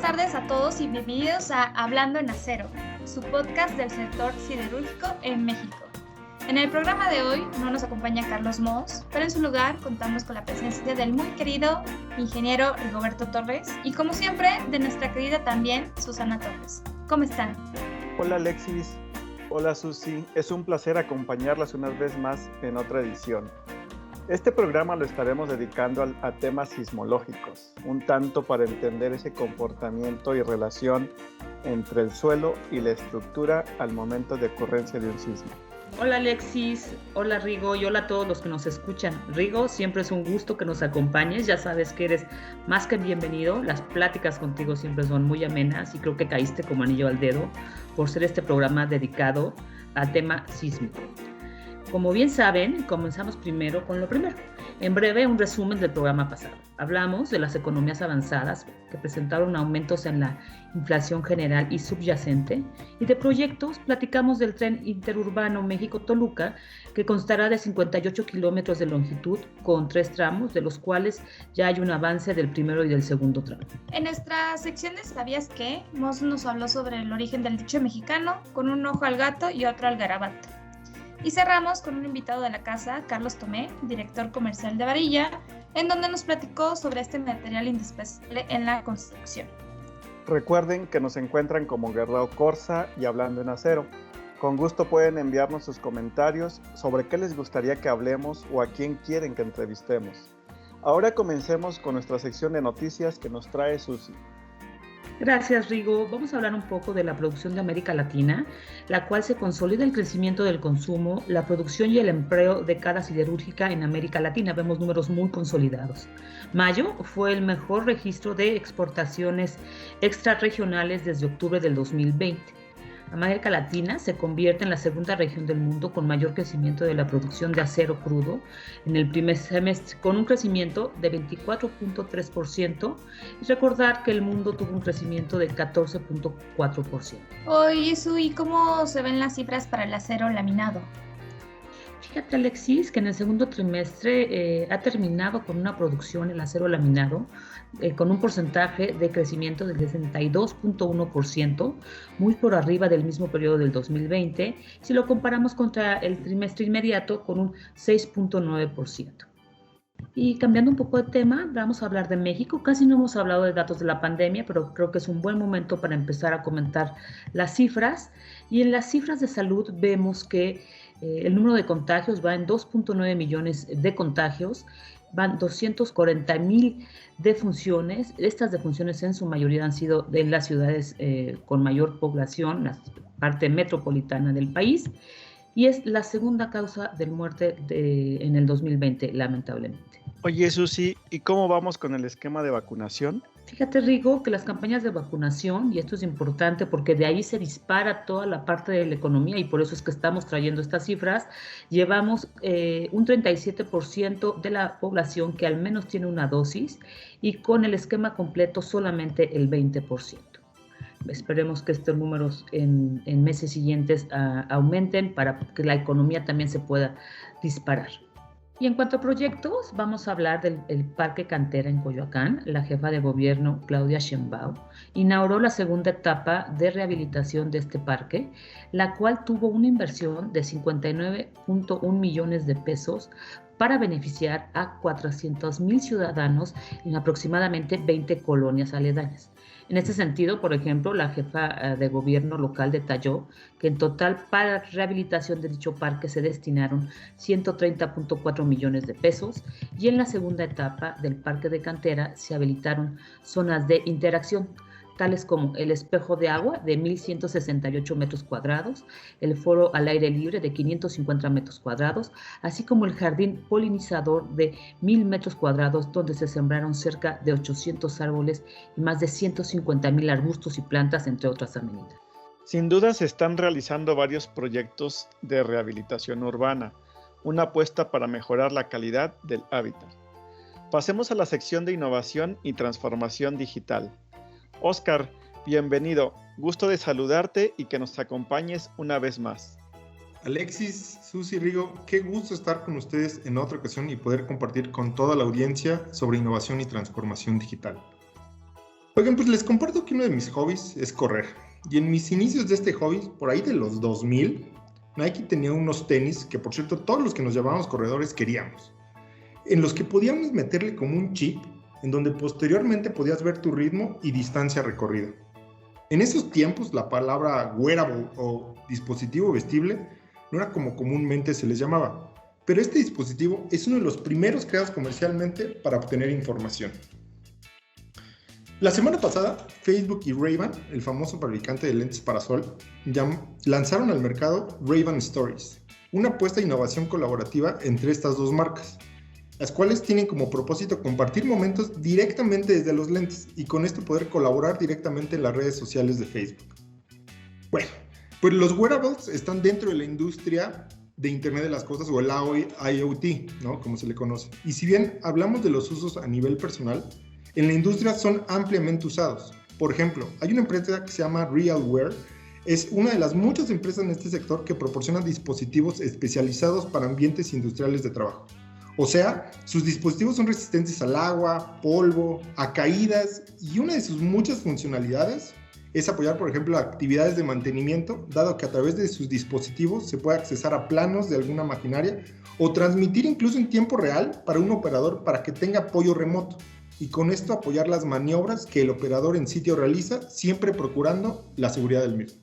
Buenas tardes a todos y bienvenidos a Hablando en Acero, su podcast del sector siderúrgico en México. En el programa de hoy no nos acompaña Carlos Moss, pero en su lugar contamos con la presencia del muy querido ingeniero Rigoberto Torres y, como siempre, de nuestra querida también Susana Torres. ¿Cómo están? Hola Alexis, hola Susi, es un placer acompañarlas una vez más en otra edición. Este programa lo estaremos dedicando a temas sismológicos, un tanto para entender ese comportamiento y relación entre el suelo y la estructura al momento de ocurrencia de un sismo. Hola Alexis, hola Rigo y hola a todos los que nos escuchan. Rigo, siempre es un gusto que nos acompañes, ya sabes que eres más que bienvenido, las pláticas contigo siempre son muy amenas y creo que caíste como anillo al dedo por ser este programa dedicado al tema sísmico. Como bien saben, comenzamos primero con lo primero. En breve, un resumen del programa pasado. Hablamos de las economías avanzadas que presentaron aumentos en la inflación general y subyacente, y de proyectos platicamos del tren interurbano México-Toluca, que constará de 58 kilómetros de longitud con 3 tramos, de los cuales ya hay un avance del primero y del segundo tramo. En nuestra sección de ¿Sabías qué? Moss nos habló sobre el origen del dicho mexicano, con un ojo al gato y otro al garabato. Y cerramos con un invitado de la casa, Carlos Tomé, director comercial de Varilla, en donde nos platicó sobre este material indispensable en la construcción. Recuerden que nos encuentran como Guerrero Corsa y Hablando en Acero. Con gusto pueden enviarnos sus comentarios sobre qué les gustaría que hablemos o a quién quieren que entrevistemos. Ahora comencemos con nuestra sección de noticias que nos trae Susi. Gracias, Rigo. Vamos a hablar un poco de la producción de América Latina, la cual se consolida el crecimiento del consumo, la producción y el empleo de cada siderúrgica en América Latina. Vemos números muy consolidados. Mayo fue el mejor registro de exportaciones extrarregionales desde octubre del 2020. América Latina se convierte en la segunda región del mundo con mayor crecimiento de la producción de acero crudo en el primer semestre, con un crecimiento de 24.3%, y recordar que el mundo tuvo un crecimiento de 14.4%. Oye, Su, ¿y cómo se ven las cifras para el acero laminado? Fíjate, Alexis, que en el segundo trimestre ha terminado con una producción el acero laminado con un porcentaje de crecimiento del 62.1%, muy por arriba del mismo periodo del 2020, si lo comparamos contra el trimestre inmediato con un 6.9%. Y cambiando un poco de tema, vamos a hablar de México. Casi no hemos hablado de datos de la pandemia, pero creo que es un buen momento para empezar a comentar las cifras. Y en las cifras de salud vemos que el número de contagios va en 2.9 millones de contagios, van 240,000 defunciones. Estas defunciones en su mayoría han sido en las ciudades con mayor población, la parte metropolitana del país, y es la segunda causa de muerte en el 2020, lamentablemente. Oye, Susi, ¿y cómo vamos con el esquema de vacunación? Fíjate, Rigo, que las campañas de vacunación, y esto es importante porque de ahí se dispara toda la parte de la economía y por eso es que estamos trayendo estas cifras, llevamos un 37% de la población que al menos tiene una dosis y con el esquema completo solamente el 20%. Esperemos que estos números en meses siguientes aumenten para que la economía también se pueda disparar. Y en cuanto a proyectos, vamos a hablar del Parque Cantera en Coyoacán. La jefa de gobierno, Claudia Sheinbaum, inauguró la segunda etapa de rehabilitación de este parque, la cual tuvo una inversión de 59.1 millones de pesos para beneficiar a 400,000 ciudadanos en aproximadamente 20 colonias aledañas. En este sentido, por ejemplo, la jefa de gobierno local detalló que en total para la rehabilitación de dicho parque se destinaron 130.4 millones de pesos y en la segunda etapa del parque de Cantera se habilitaron zonas de interacción, tales como el espejo de agua de 1,168 metros cuadrados, el foro al aire libre de 550 metros cuadrados, así como el jardín polinizador de 1,000 metros cuadrados, donde se sembraron cerca de 800 árboles y más de 150,000 arbustos y plantas, entre otras amenidades. Sin duda se están realizando varios proyectos de rehabilitación urbana, una apuesta para mejorar la calidad del hábitat. Pasemos a la sección de innovación y transformación digital. Óscar, bienvenido. Gusto de saludarte y que nos acompañes una vez más. Alexis, Susi, Rigo, qué gusto estar con ustedes en otra ocasión y poder compartir con toda la audiencia sobre innovación y transformación digital. Oigan, pues les comparto que uno de mis hobbies es correr. Y en mis inicios de este hobby, por ahí de los 2000, Nike tenía unos tenis que, por cierto, todos los que nos llamábamos corredores queríamos, en los que podíamos meterle como un chip, en donde posteriormente podías ver tu ritmo y distancia recorrida. En esos tiempos, la palabra wearable o dispositivo vestible no era como comúnmente se les llamaba, pero este dispositivo es uno de los primeros creados comercialmente para obtener información. La semana pasada, Facebook y Ray-Ban, el famoso fabricante de lentes para sol, lanzaron al mercado Ray-Ban Stories, una apuesta de innovación colaborativa entre estas dos marcas, las cuales tienen como propósito compartir momentos directamente desde los lentes y con esto poder colaborar directamente en las redes sociales de Facebook. Bueno, pues los wearables están dentro de la industria de Internet de las Cosas o el IoT, ¿no? Como se le conoce. Y si bien hablamos de los usos a nivel personal, en la industria son ampliamente usados. Por ejemplo, hay una empresa que se llama RealWear. Es una de las muchas empresas en este sector que proporciona dispositivos especializados para ambientes industriales de trabajo. O sea, sus dispositivos son resistentes al agua, polvo, a caídas, y una de sus muchas funcionalidades es apoyar, por ejemplo, actividades de mantenimiento, dado que a través de sus dispositivos se puede accesar a planos de alguna maquinaria o transmitir incluso en tiempo real para un operador para que tenga apoyo remoto y con esto apoyar las maniobras que el operador en sitio realiza, siempre procurando la seguridad del mismo.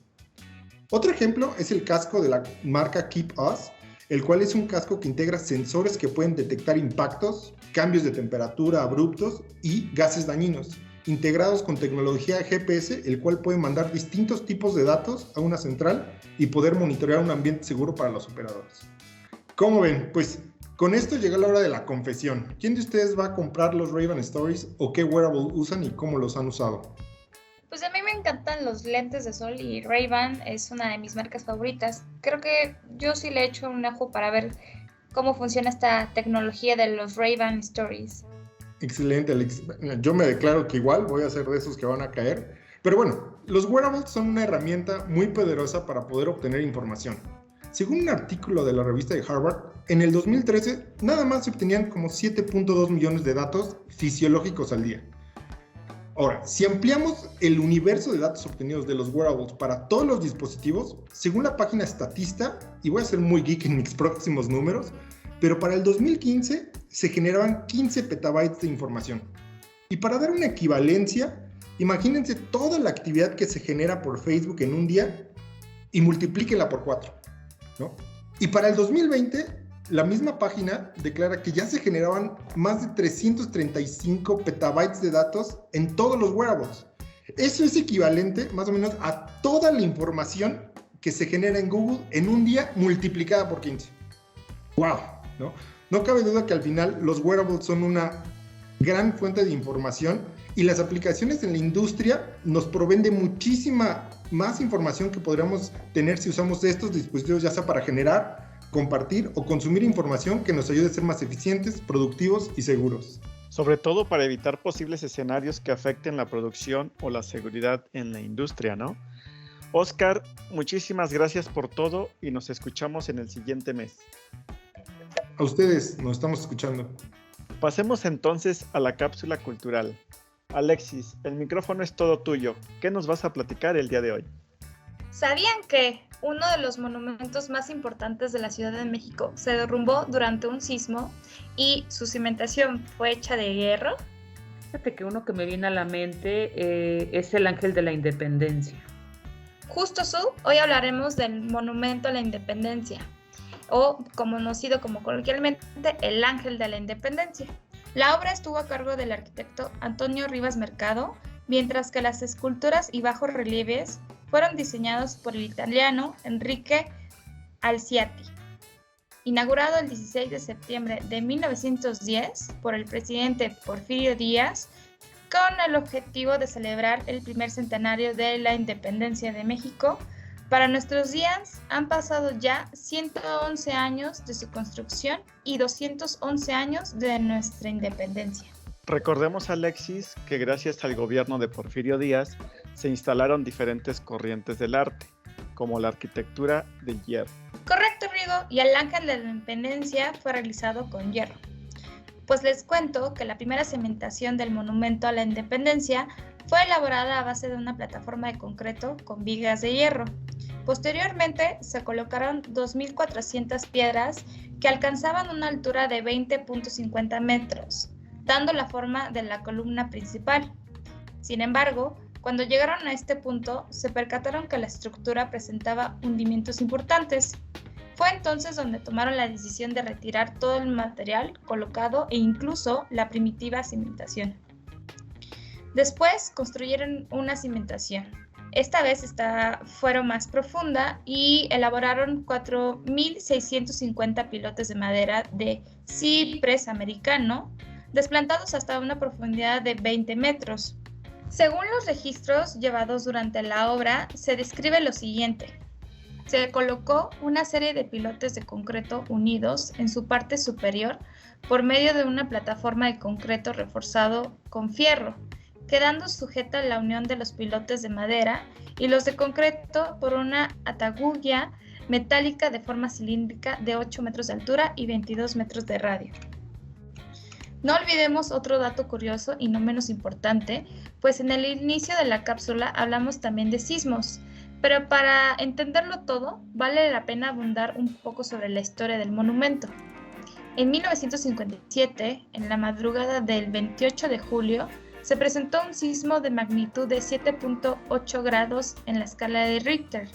Otro ejemplo es el casco de la marca Keep Us, el cual es un casco que integra sensores que pueden detectar impactos, cambios de temperatura abruptos y gases dañinos, integrados con tecnología GPS, el cual puede mandar distintos tipos de datos a una central y poder monitorear un ambiente seguro para los operadores. ¿Cómo ven? Pues con esto llega la hora de la confesión. ¿Quién de ustedes va a comprar los Ray-Ban Stories o qué wearable usan y cómo los han usado? Pues a mí me encantan los lentes de sol y Ray-Ban es una de mis marcas favoritas. Creo que yo sí le echo un ojo para ver cómo funciona esta tecnología de los Ray-Ban Stories. Excelente, Alex. Yo me declaro que igual voy a ser de esos que van a caer. Pero bueno, los wearables son una herramienta muy poderosa para poder obtener información. Según un artículo de la revista de Harvard, en el 2013 nada más se obtenían como 7.2 millones de datos fisiológicos al día. Ahora, si ampliamos el universo de datos obtenidos de los wearables para todos los dispositivos, según la página Statista, y voy a ser muy geek en mis próximos números, pero para el 2015 se generaban 15 petabytes de información. Y para dar una equivalencia, imagínense toda la actividad que se genera por Facebook en un día y multiplíquenla por 4, ¿no? Y para el 2020, la misma página declara que ya se generaban más de 335 petabytes de datos en todos los wearables. Eso es equivalente más o menos a toda la información que se genera en Google en un día multiplicada por 15. ¡Wow! ¿No? No cabe duda que al final los wearables son una gran fuente de información y las aplicaciones en la industria nos proveen de muchísima más información que podríamos tener si usamos estos dispositivos, ya sea para generar, compartir o consumir información que nos ayude a ser más eficientes, productivos y seguros. Sobre todo para evitar posibles escenarios que afecten la producción o la seguridad en la industria, ¿no? Oscar, muchísimas gracias por todo y nos escuchamos en el siguiente mes. A ustedes, nos estamos escuchando. Pasemos entonces a la cápsula cultural. Alexis, el micrófono es todo tuyo. ¿Qué nos vas a platicar el día de hoy? ¿Sabían que uno de los monumentos más importantes de la Ciudad de México se derrumbó durante un sismo y su cimentación fue hecha de hierro? Fíjate que uno que me viene a la mente es el Ángel de la Independencia. Justo hoy hablaremos del Monumento a la Independencia, o conocido como coloquialmente el Ángel de la Independencia. La obra estuvo a cargo del arquitecto Antonio Rivas Mercado, mientras que las esculturas y bajos relieves fueron diseñados por el italiano Enrique Alciati. Inaugurado el 16 de septiembre de 1910 por el presidente Porfirio Díaz, con el objetivo de celebrar el primer centenario de la independencia de México, para nuestros días han pasado ya 111 años de su construcción y 211 años de nuestra independencia. Recordemos, Alexis, que gracias al gobierno de Porfirio Díaz se instalaron diferentes corrientes del arte, como la arquitectura de hierro. Correcto, Rigo, y el Ángel de la Independencia fue realizado con hierro. Pues les cuento que la primera cimentación del Monumento a la Independencia fue elaborada a base de una plataforma de concreto con vigas de hierro. Posteriormente se colocaron 2.400 piedras que alcanzaban una altura de 20.50 metros, dando la forma de la columna principal. Sin embargo, cuando llegaron a este punto, se percataron que la estructura presentaba hundimientos importantes. Fue entonces donde tomaron la decisión de retirar todo el material colocado e incluso la primitiva cimentación. Después construyeron una cimentación. Esta vez fueron más profunda y elaboraron 4.650 pilotes de madera de ciprés americano, desplantados hasta una profundidad de 20 metros. Según los registros llevados durante la obra, se describe lo siguiente. Se colocó una serie de pilotes de concreto unidos en su parte superior por medio de una plataforma de concreto reforzado con fierro, quedando sujeta la unión de los pilotes de madera y los de concreto por una atagulla metálica de forma cilíndrica de 8 metros de altura y 22 metros de radio. No olvidemos otro dato curioso y no menos importante, pues en el inicio de la cápsula hablamos también de sismos, pero para entenderlo todo, vale la pena abundar un poco sobre la historia del monumento. En 1957, en la madrugada del 28 de julio, se presentó un sismo de magnitud de 7.8 grados en la escala de Richter.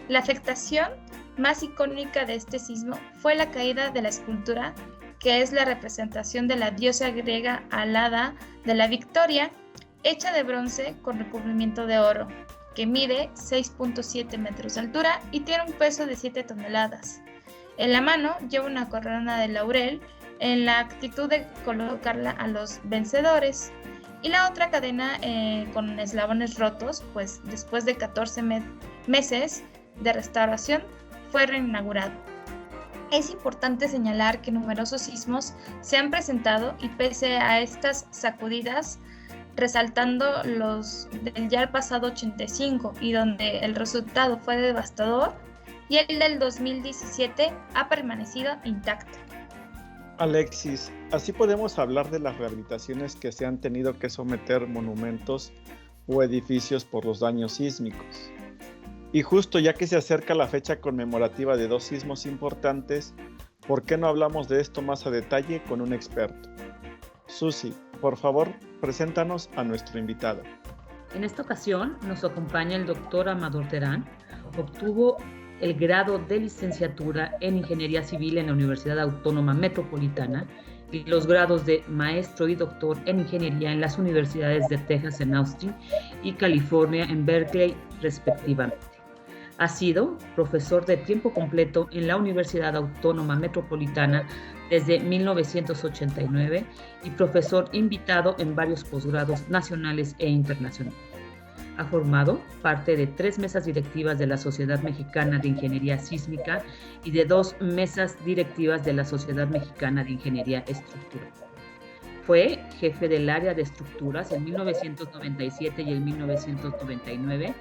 La afectación más icónica de este sismo fue la caída de la escultura, que es la representación de la diosa griega alada de la Victoria, hecha de bronce con recubrimiento de oro, que mide 6.7 metros de altura y tiene un peso de 7 toneladas. En la mano lleva una corona de laurel en la actitud de colocarla a los vencedores, y la otra cadena con eslabones rotos, pues después de 14 meses de restauración fue reinaugurado. Es importante señalar que numerosos sismos se han presentado y pese a estas sacudidas, resaltando los del ya pasado 85 y donde el resultado fue devastador, y el del 2017 ha permanecido intacto. Alexis, así podemos hablar de las rehabilitaciones que se han tenido que someter monumentos o edificios por los daños sísmicos. Y justo ya que se acerca la fecha conmemorativa de 2 sismos importantes, ¿por qué no hablamos de esto más a detalle con un experto? Susi, por favor, preséntanos a nuestro invitado. En esta ocasión nos acompaña el doctor Amador Terán. Obtuvo el grado de licenciatura en Ingeniería Civil en la Universidad Autónoma Metropolitana y los grados de maestro y doctor en Ingeniería en las universidades de Texas en Austin y California en Berkeley, respectivamente. Ha sido profesor de tiempo completo en la Universidad Autónoma Metropolitana desde 1989 y profesor invitado en varios posgrados nacionales e internacionales. Ha formado parte de 3 mesas directivas de la Sociedad Mexicana de Ingeniería Sísmica y de 2 mesas directivas de la Sociedad Mexicana de Ingeniería Estructural. Fue jefe del área de estructuras en 1997 y en 1999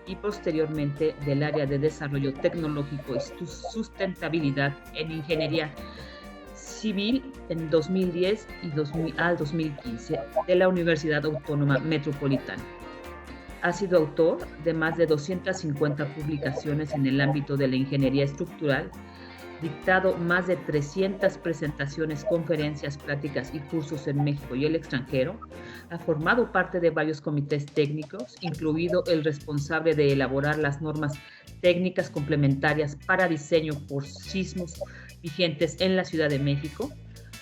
y posteriormente del área de desarrollo tecnológico y sustentabilidad en Ingeniería Civil en 2010 y al 2015 de la Universidad Autónoma Metropolitana. Ha sido autor de más de 250 publicaciones en el ámbito de la ingeniería estructural, dictado más de 300 presentaciones, conferencias, pláticas y cursos en México y el extranjero. Ha formado parte de varios comités técnicos, incluido el responsable de elaborar las normas técnicas complementarias para diseño por sismos vigentes en la Ciudad de México.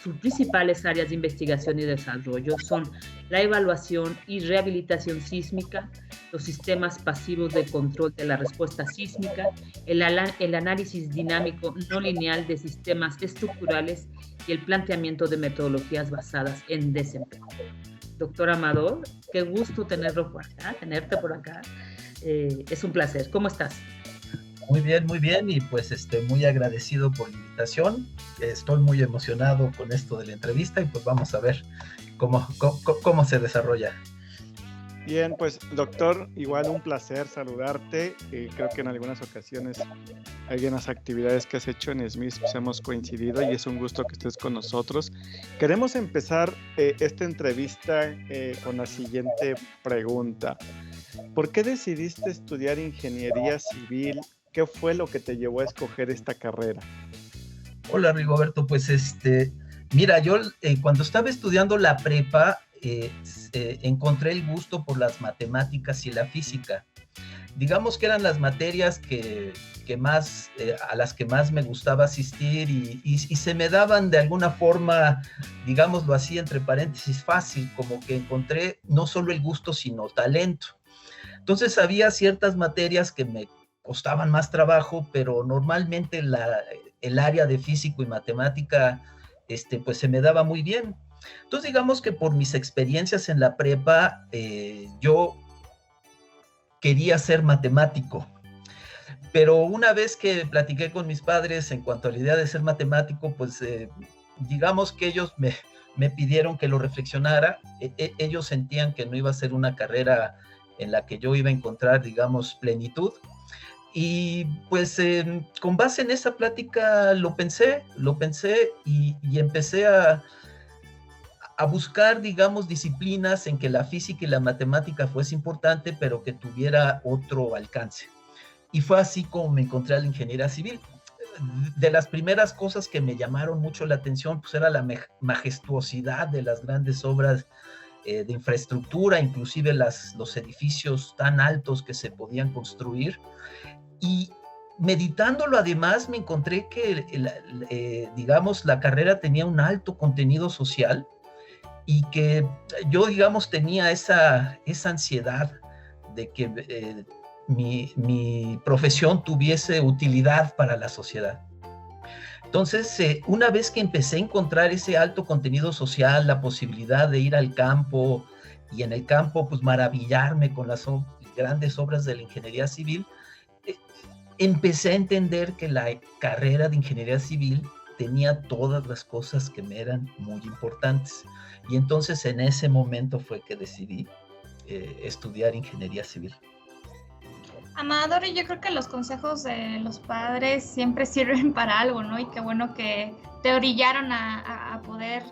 Sus principales áreas de investigación y desarrollo son la evaluación y rehabilitación sísmica, los sistemas pasivos de control de la respuesta sísmica, el análisis dinámico no lineal de sistemas estructurales y el planteamiento de metodologías basadas en desempeño. Doctor Amador, qué gusto tenerte por acá. Es un placer. ¿Cómo estás? Muy bien, y pues muy agradecido por la invitación. Estoy muy emocionado con esto de la entrevista y pues vamos a ver cómo se desarrolla. Bien, pues doctor, igual un placer saludarte. Creo que en algunas ocasiones algunas actividades que has hecho en Smith, pues hemos coincidido y es un gusto que estés con nosotros. Queremos empezar esta entrevista con la siguiente pregunta. ¿Por qué decidiste estudiar ingeniería civil? ¿Qué fue lo que te llevó a escoger esta carrera? Hola, Rigoberto. Pues mira, yo cuando estaba estudiando la prepa, encontré el gusto por las matemáticas y la física. Digamos que eran las materias a las que más me gustaba asistir y se me daban de alguna forma, digámoslo así, entre paréntesis, fácil, como que encontré no solo el gusto, sino talento. Entonces había ciertas materias que me costaban más trabajo, pero normalmente el área de físico y matemática, pues se me daba muy bien. Entonces digamos que por mis experiencias en la prepa, yo quería ser matemático, pero una vez que platiqué con mis padres en cuanto a la idea de ser matemático, pues digamos que ellos me pidieron que lo reflexionara. Ellos sentían que no iba a ser una carrera en la que yo iba a encontrar, digamos, plenitud. Y pues con base en esa plática lo pensé y empecé a buscar, digamos, disciplinas en que la física y la matemática fuese importante, pero que tuviera otro alcance. Y fue así como me encontré a la ingeniería civil. De las primeras cosas que me llamaron mucho la atención, pues era la majestuosidad de las grandes obras de infraestructura, inclusive los edificios tan altos que se podían construir. Y meditándolo, además, me encontré que, digamos, la carrera tenía un alto contenido social y que yo, digamos, tenía esa ansiedad de que mi profesión tuviese utilidad para la sociedad. Entonces, una vez que empecé a encontrar ese alto contenido social, la posibilidad de ir al campo y en el campo, pues, maravillarme con las grandes obras de la ingeniería civil, empecé a entender que la carrera de ingeniería civil tenía todas las cosas que me eran muy importantes. Y entonces en ese momento fue que decidí estudiar ingeniería civil. Amador, yo creo que los consejos de los padres siempre sirven para algo, ¿no? Y qué bueno que te orillaron a poder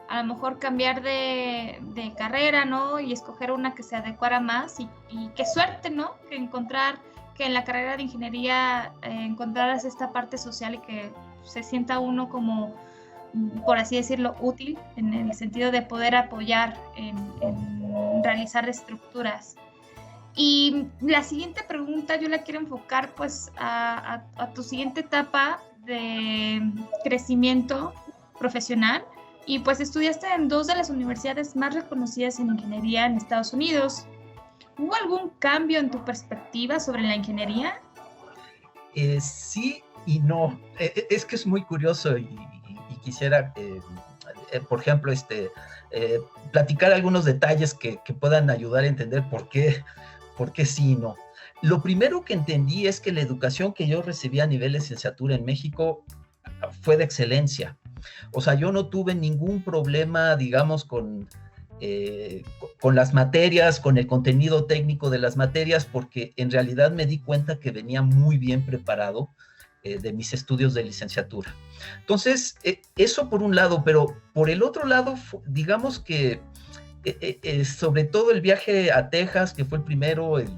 a lo mejor cambiar de carrera, ¿no? Y escoger una que se adecuara más y qué suerte, ¿no? Que en la carrera de ingeniería encontraras esta parte social y que se sienta uno como, por así decirlo, útil en el sentido de poder apoyar en realizar estructuras. Y la siguiente pregunta yo la quiero enfocar pues a tu siguiente etapa de crecimiento profesional y pues estudiaste en 2 de las universidades más reconocidas en ingeniería en Estados Unidos. ¿Hubo algún cambio en tu perspectiva sobre la ingeniería? Sí y no. Es que es muy curioso y quisiera, por ejemplo, platicar algunos detalles que puedan ayudar a entender por qué sí y no. Lo primero que entendí es que la educación que yo recibí a nivel de licenciatura en México fue de excelencia. O sea, yo no tuve ningún problema, digamos, con las materias, con el contenido técnico de las materias, porque en realidad me di cuenta que venía muy bien preparado de mis estudios de licenciatura. Entonces, eso por un lado, pero por el otro lado, digamos que sobre todo el viaje a Texas, que fue el primero, el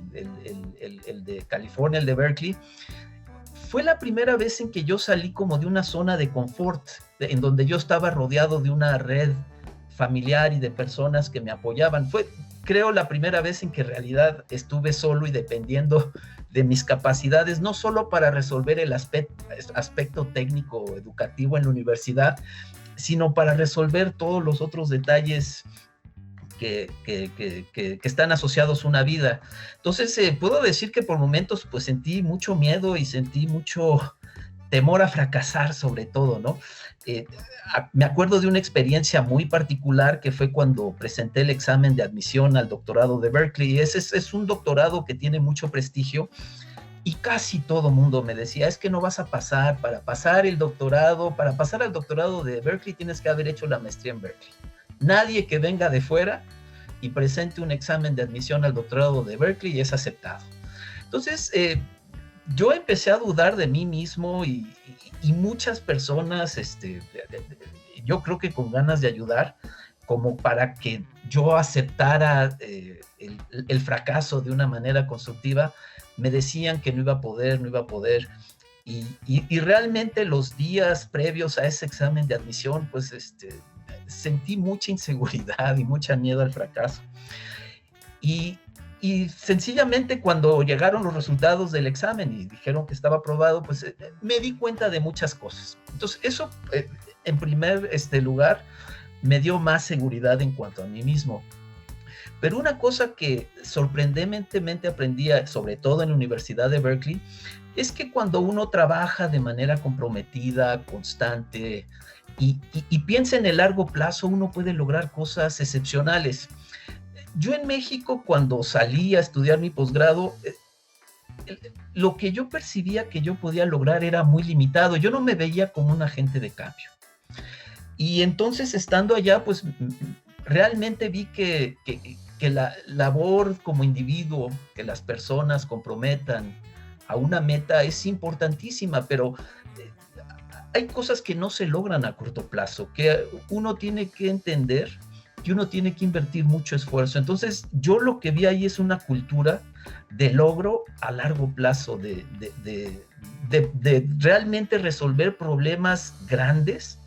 de California, el de Berkeley, fue la primera vez en que yo salí como de una zona de confort, en donde yo estaba rodeado de una red familiar y de personas que me apoyaban. Fue, creo, la primera vez en que en realidad estuve solo y dependiendo de mis capacidades, no solo para resolver el aspecto técnico educativo en la universidad, sino para resolver todos los otros detalles que están asociados a una vida. Entonces, puedo decir que por momentos pues sentí mucho miedo y sentí mucho temor a fracasar, sobre todo, ¿no? Me acuerdo de una experiencia muy particular que fue cuando presenté el examen de admisión al doctorado de Berkeley. Ese es un doctorado que tiene mucho prestigio y casi todo mundo me decía, es que no vas a pasar, para pasar al doctorado de Berkeley tienes que haber hecho la maestría en Berkeley. Nadie que venga de fuera y presente un examen de admisión al doctorado de Berkeley es aceptado. Entonces, yo empecé a dudar de mí mismo y muchas personas, yo creo que con ganas de ayudar, como para que yo aceptara el fracaso de una manera constructiva, me decían que no iba a poder. Y realmente los días previos a ese examen de admisión, pues sentí mucha inseguridad y mucha miedo al fracaso. Y sencillamente cuando llegaron los resultados del examen y dijeron que estaba aprobado, pues me di cuenta de muchas cosas. Entonces eso, en primer lugar, me dio más seguridad en cuanto a mí mismo. Pero una cosa que sorprendentemente aprendí, sobre todo en la Universidad de Berkeley, es que cuando uno trabaja de manera comprometida, constante, y piensa en el largo plazo, uno puede lograr cosas excepcionales. Yo en México, cuando salí a estudiar mi posgrado, lo que yo percibía que yo podía lograr era muy limitado. Yo no me veía como un agente de cambio. Y entonces, estando allá, pues realmente vi que la labor como individuo, que las personas comprometan a una meta es importantísima, pero hay cosas que no se logran a corto plazo, que uno tiene que entender, que uno tiene que invertir mucho esfuerzo. Entonces, yo lo que vi ahí es una cultura de logro a largo plazo, de realmente resolver problemas grandes,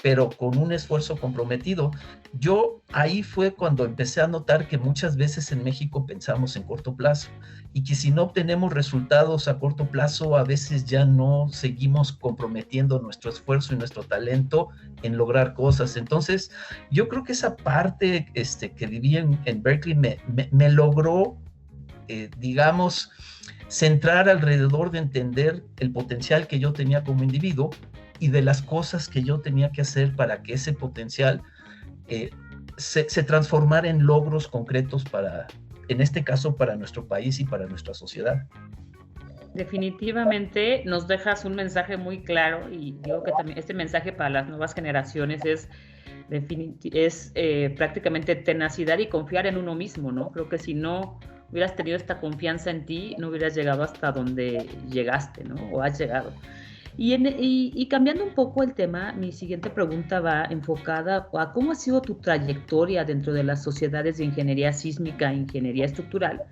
pero con un esfuerzo comprometido. Yo ahí fue cuando empecé a notar que muchas veces en México pensamos en corto plazo y que si no obtenemos resultados a corto plazo, a veces ya no seguimos comprometiendo nuestro esfuerzo y nuestro talento en lograr cosas. Entonces, yo creo que esa parte que viví en Berkeley me logró, digamos, centrar alrededor de entender el potencial que yo tenía como individuo y de las cosas que yo tenía que hacer para que ese potencial se transformara en logros concretos para, en este caso, para nuestro país y para nuestra sociedad. Definitivamente nos dejas un mensaje muy claro, y digo que también este mensaje para las nuevas generaciones es prácticamente tenacidad y confiar en uno mismo, ¿no? Creo que si no hubieras tenido esta confianza en ti, no hubieras llegado hasta donde llegaste, ¿no? O has llegado. Y cambiando un poco el tema, mi siguiente pregunta va enfocada a cómo ha sido tu trayectoria dentro de las sociedades de ingeniería sísmica e ingeniería estructural.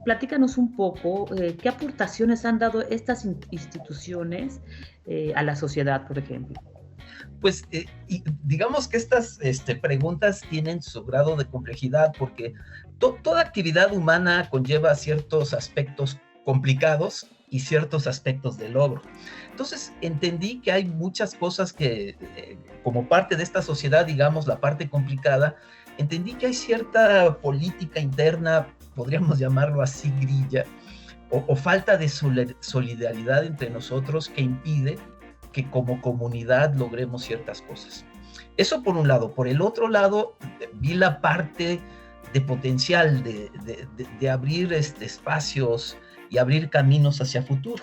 Platícanos un poco qué aportaciones han dado estas instituciones a la sociedad, por ejemplo. Pues digamos que estas preguntas tienen su grado de complejidad porque toda actividad humana conlleva ciertos aspectos complicados y ciertos aspectos de logro. Entonces entendí que hay muchas cosas que, como parte de esta sociedad, digamos, la parte complicada, entendí que hay cierta política interna, podríamos llamarlo así, grilla, o falta de solidaridad entre nosotros que impide que como comunidad logremos ciertas cosas. Eso por un lado. Por el otro lado, vi la parte de potencial, de abrir espacios y abrir caminos hacia futuro.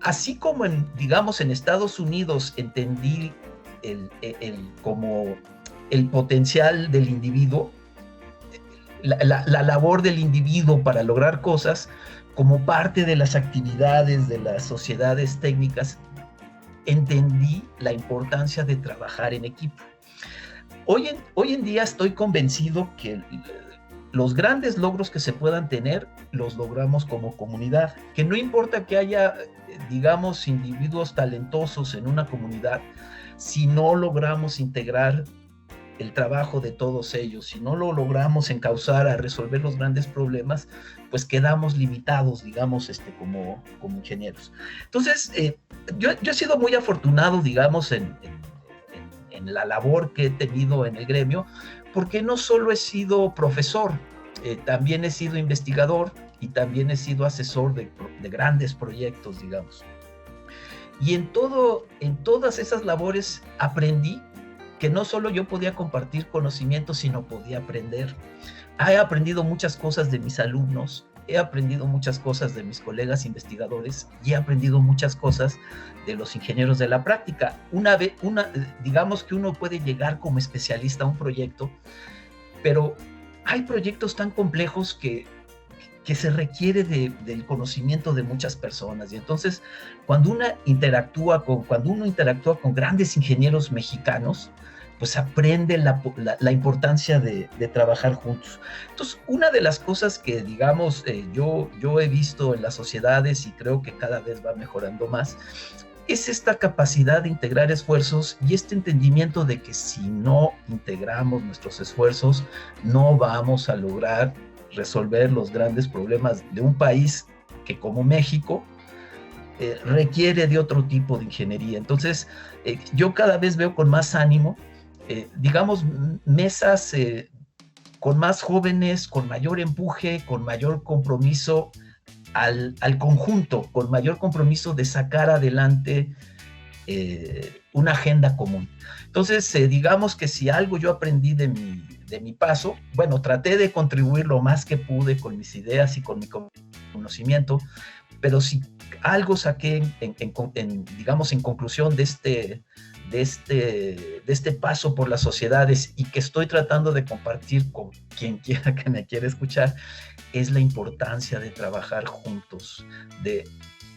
Así como digamos, en Estados Unidos entendí como el potencial del individuo, la labor del individuo para lograr cosas, como parte de las actividades de las sociedades técnicas, entendí la importancia de trabajar en equipo. Hoy en día estoy convencido que los grandes logros que se puedan tener, los logramos como comunidad, que no importa que haya, digamos, individuos talentosos en una comunidad, si no logramos integrar el trabajo de todos ellos, si no lo logramos encauzar a resolver los grandes problemas, pues quedamos limitados, digamos, como ingenieros. Entonces, yo he sido muy afortunado, digamos, en la labor que he tenido en el gremio, porque no solo he sido profesor, también he sido investigador y también he sido asesor de grandes proyectos, digamos. Y en todas esas labores aprendí que no solo yo podía compartir conocimientos, sino podía aprender. He aprendido muchas cosas de mis alumnos, he aprendido muchas cosas de mis colegas investigadores y he aprendido muchas cosas de los ingenieros de la práctica. Digamos que uno puede llegar como especialista a un proyecto, pero hay proyectos tan complejos que que se requiere del conocimiento de muchas personas. Y entonces, cuando uno interactúa con grandes ingenieros mexicanos, pues aprende la importancia de trabajar juntos. Entonces, una de las cosas que, digamos, yo he visto en las sociedades y creo que cada vez va mejorando más, es esta capacidad de integrar esfuerzos y este entendimiento de que si no integramos nuestros esfuerzos, no vamos a lograr resolver los grandes problemas de un país que, como México, requiere de otro tipo de ingeniería. Entonces, yo cada vez veo con más ánimo, digamos, mesas con más jóvenes, con mayor empuje, con mayor compromiso al conjunto, con mayor compromiso de sacar adelante una agenda común. Entonces, digamos que si algo yo aprendí de mi paso, bueno, traté de contribuir lo más que pude con mis ideas y con mi conocimiento, pero si algo saqué digamos, en conclusión de este paso por las sociedades y que estoy tratando de compartir con quien quiera que me quiera escuchar, es la importancia de trabajar juntos, de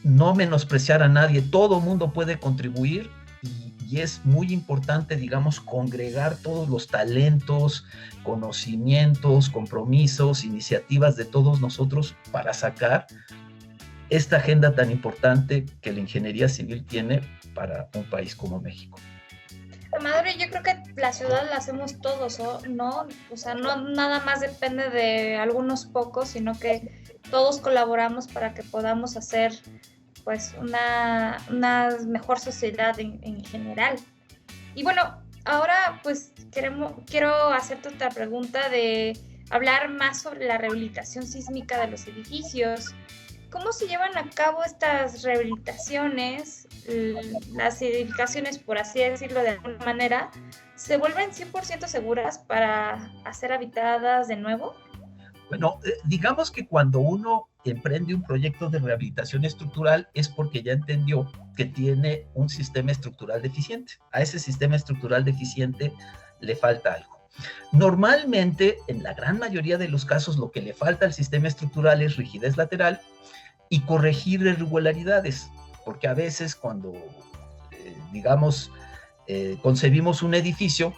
no menospreciar a nadie. Todo mundo puede contribuir y es muy importante, digamos, congregar todos los talentos, conocimientos, compromisos, iniciativas de todos nosotros para sacar esta agenda tan importante que la ingeniería civil tiene para un país como México. Madre, yo creo que la ciudad la hacemos todos, ¿no? O sea, no nada más depende de algunos pocos, sino que todos colaboramos para que podamos hacer, pues, una mejor sociedad en general. Y bueno, ahora pues quiero hacerte otra pregunta de hablar más sobre la rehabilitación sísmica de los edificios. ¿Cómo se llevan a cabo estas rehabilitaciones? Las edificaciones, por así decirlo de alguna manera, ¿se vuelven 100% seguras para ser habitadas de nuevo? Bueno, digamos que cuando uno emprende un proyecto de rehabilitación estructural es porque ya entendió que tiene un sistema estructural deficiente. A ese sistema estructural deficiente le falta algo. Normalmente, en la gran mayoría de los casos, lo que le falta al sistema estructural es rigidez lateral y corregir irregularidades, porque a veces cuando, digamos, concebimos un edificio,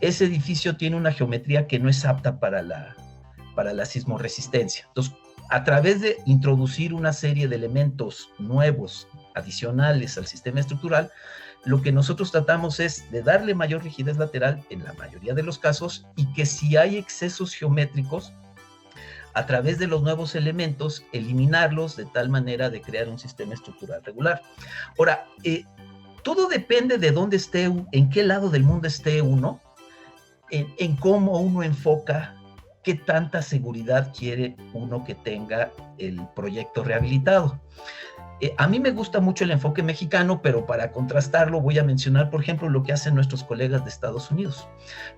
ese edificio tiene una geometría que no es apta para la sismoresistencia. Entonces, a través de introducir una serie de elementos nuevos, adicionales al sistema estructural, lo que nosotros tratamos es de darle mayor rigidez lateral en la mayoría de los casos y que si hay excesos geométricos, a través de los nuevos elementos, eliminarlos de tal manera de crear un sistema estructural regular. Ahora, todo depende de dónde esté, en qué lado del mundo esté uno, en cómo uno enfoca qué tanta seguridad quiere uno que tenga el proyecto rehabilitado. A mí me gusta mucho el enfoque mexicano, pero para contrastarlo voy a mencionar, por ejemplo, lo que hacen nuestros colegas de Estados Unidos.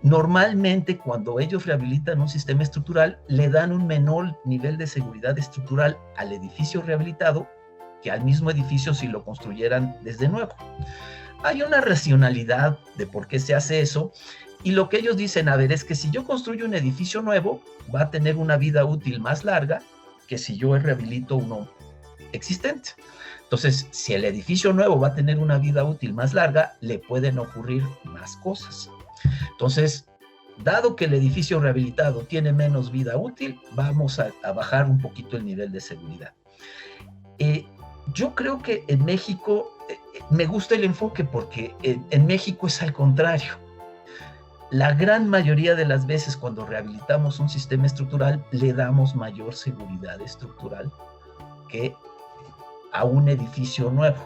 Normalmente, cuando ellos rehabilitan un sistema estructural, le dan un menor nivel de seguridad estructural al edificio rehabilitado que al mismo edificio si lo construyeran desde nuevo. Hay una racionalidad de por qué se hace eso, y lo que ellos dicen, a ver, es que si yo construyo un edificio nuevo, va a tener una vida útil más larga que si yo rehabilito uno existente. Entonces, si el edificio nuevo va a tener una vida útil más larga, le pueden ocurrir más cosas. Entonces, dado que el edificio rehabilitado tiene menos vida útil, vamos a bajar un poquito el nivel de seguridad. Yo creo que en México, me gusta el enfoque porque en México es al contrario. La gran mayoría de las veces cuando rehabilitamos un sistema estructural, le damos mayor seguridad estructural que a un edificio nuevo.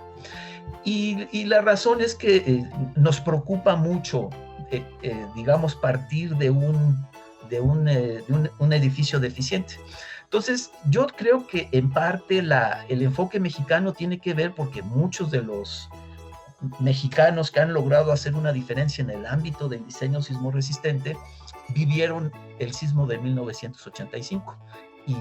Y la razón es que nos preocupa mucho, digamos, partir de un edificio deficiente. Entonces, yo creo que en parte el enfoque mexicano tiene que ver porque muchos de los mexicanos que han logrado hacer una diferencia en el ámbito del diseño sismorresistente vivieron el sismo de 1985 y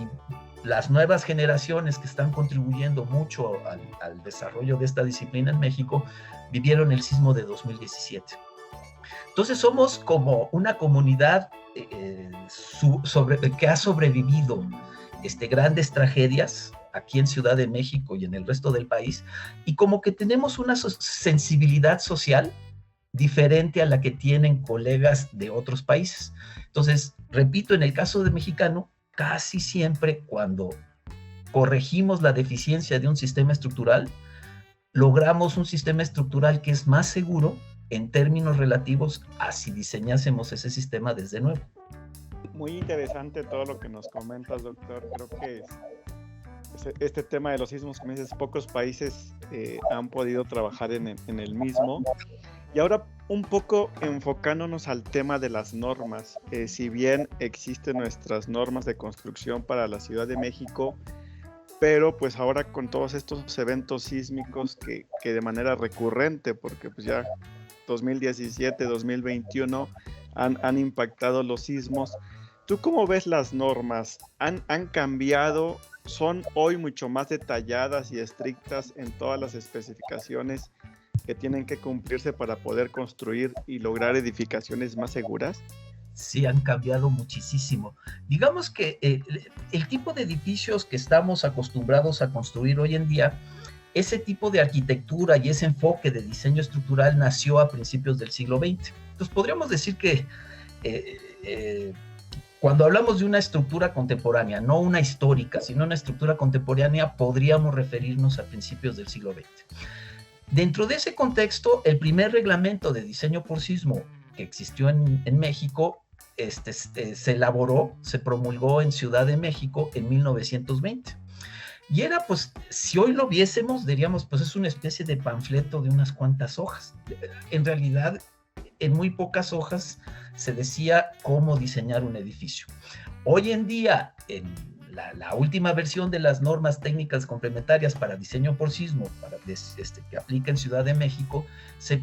las nuevas generaciones que están contribuyendo mucho al desarrollo de esta disciplina en México vivieron el sismo de 2017. Entonces somos como una comunidad que ha sobrevivido grandes tragedias aquí en Ciudad de México y en el resto del país, y como que tenemos una sensibilidad social diferente a la que tienen colegas de otros países. Entonces, repito, en el caso de mexicano, casi siempre cuando corregimos la deficiencia de un sistema estructural, logramos un sistema estructural que es más seguro en términos relativos a si diseñásemos ese sistema desde nuevo. Muy interesante todo lo que nos comentas, doctor. Creo que este tema de los sismos, como dices, pocos países han podido trabajar en el mismo. Y ahora un poco enfocándonos al tema de las normas. Si bien existen nuestras normas de construcción para la Ciudad de México, pero pues ahora con todos estos eventos sísmicos que de manera recurrente, porque pues ya 2017, 2021 han impactado los sismos. ¿Tú cómo ves las normas? ¿Han cambiado? ¿Son hoy mucho más detalladas y estrictas en todas las especificaciones que tienen que cumplirse para poder construir y lograr edificaciones más seguras? Sí, han cambiado muchísimo. Digamos que el tipo de edificios que estamos acostumbrados a construir hoy en día, ese tipo de arquitectura y ese enfoque de diseño estructural nació a principios del siglo XX. Entonces podríamos decir que cuando hablamos de una estructura contemporánea, no una histórica, sino una estructura contemporánea, podríamos referirnos a principios del siglo XX. Dentro de ese contexto, el primer reglamento de diseño por sismo que existió en México se elaboró, se promulgó en Ciudad de México en 1920. Y era, pues, si hoy lo viésemos, diríamos, pues es una especie de panfleto de unas cuantas hojas. En realidad, en muy pocas hojas se decía cómo diseñar un edificio. Hoy en día, en la última versión de las normas técnicas complementarias para diseño por sismo, que aplica en Ciudad de México,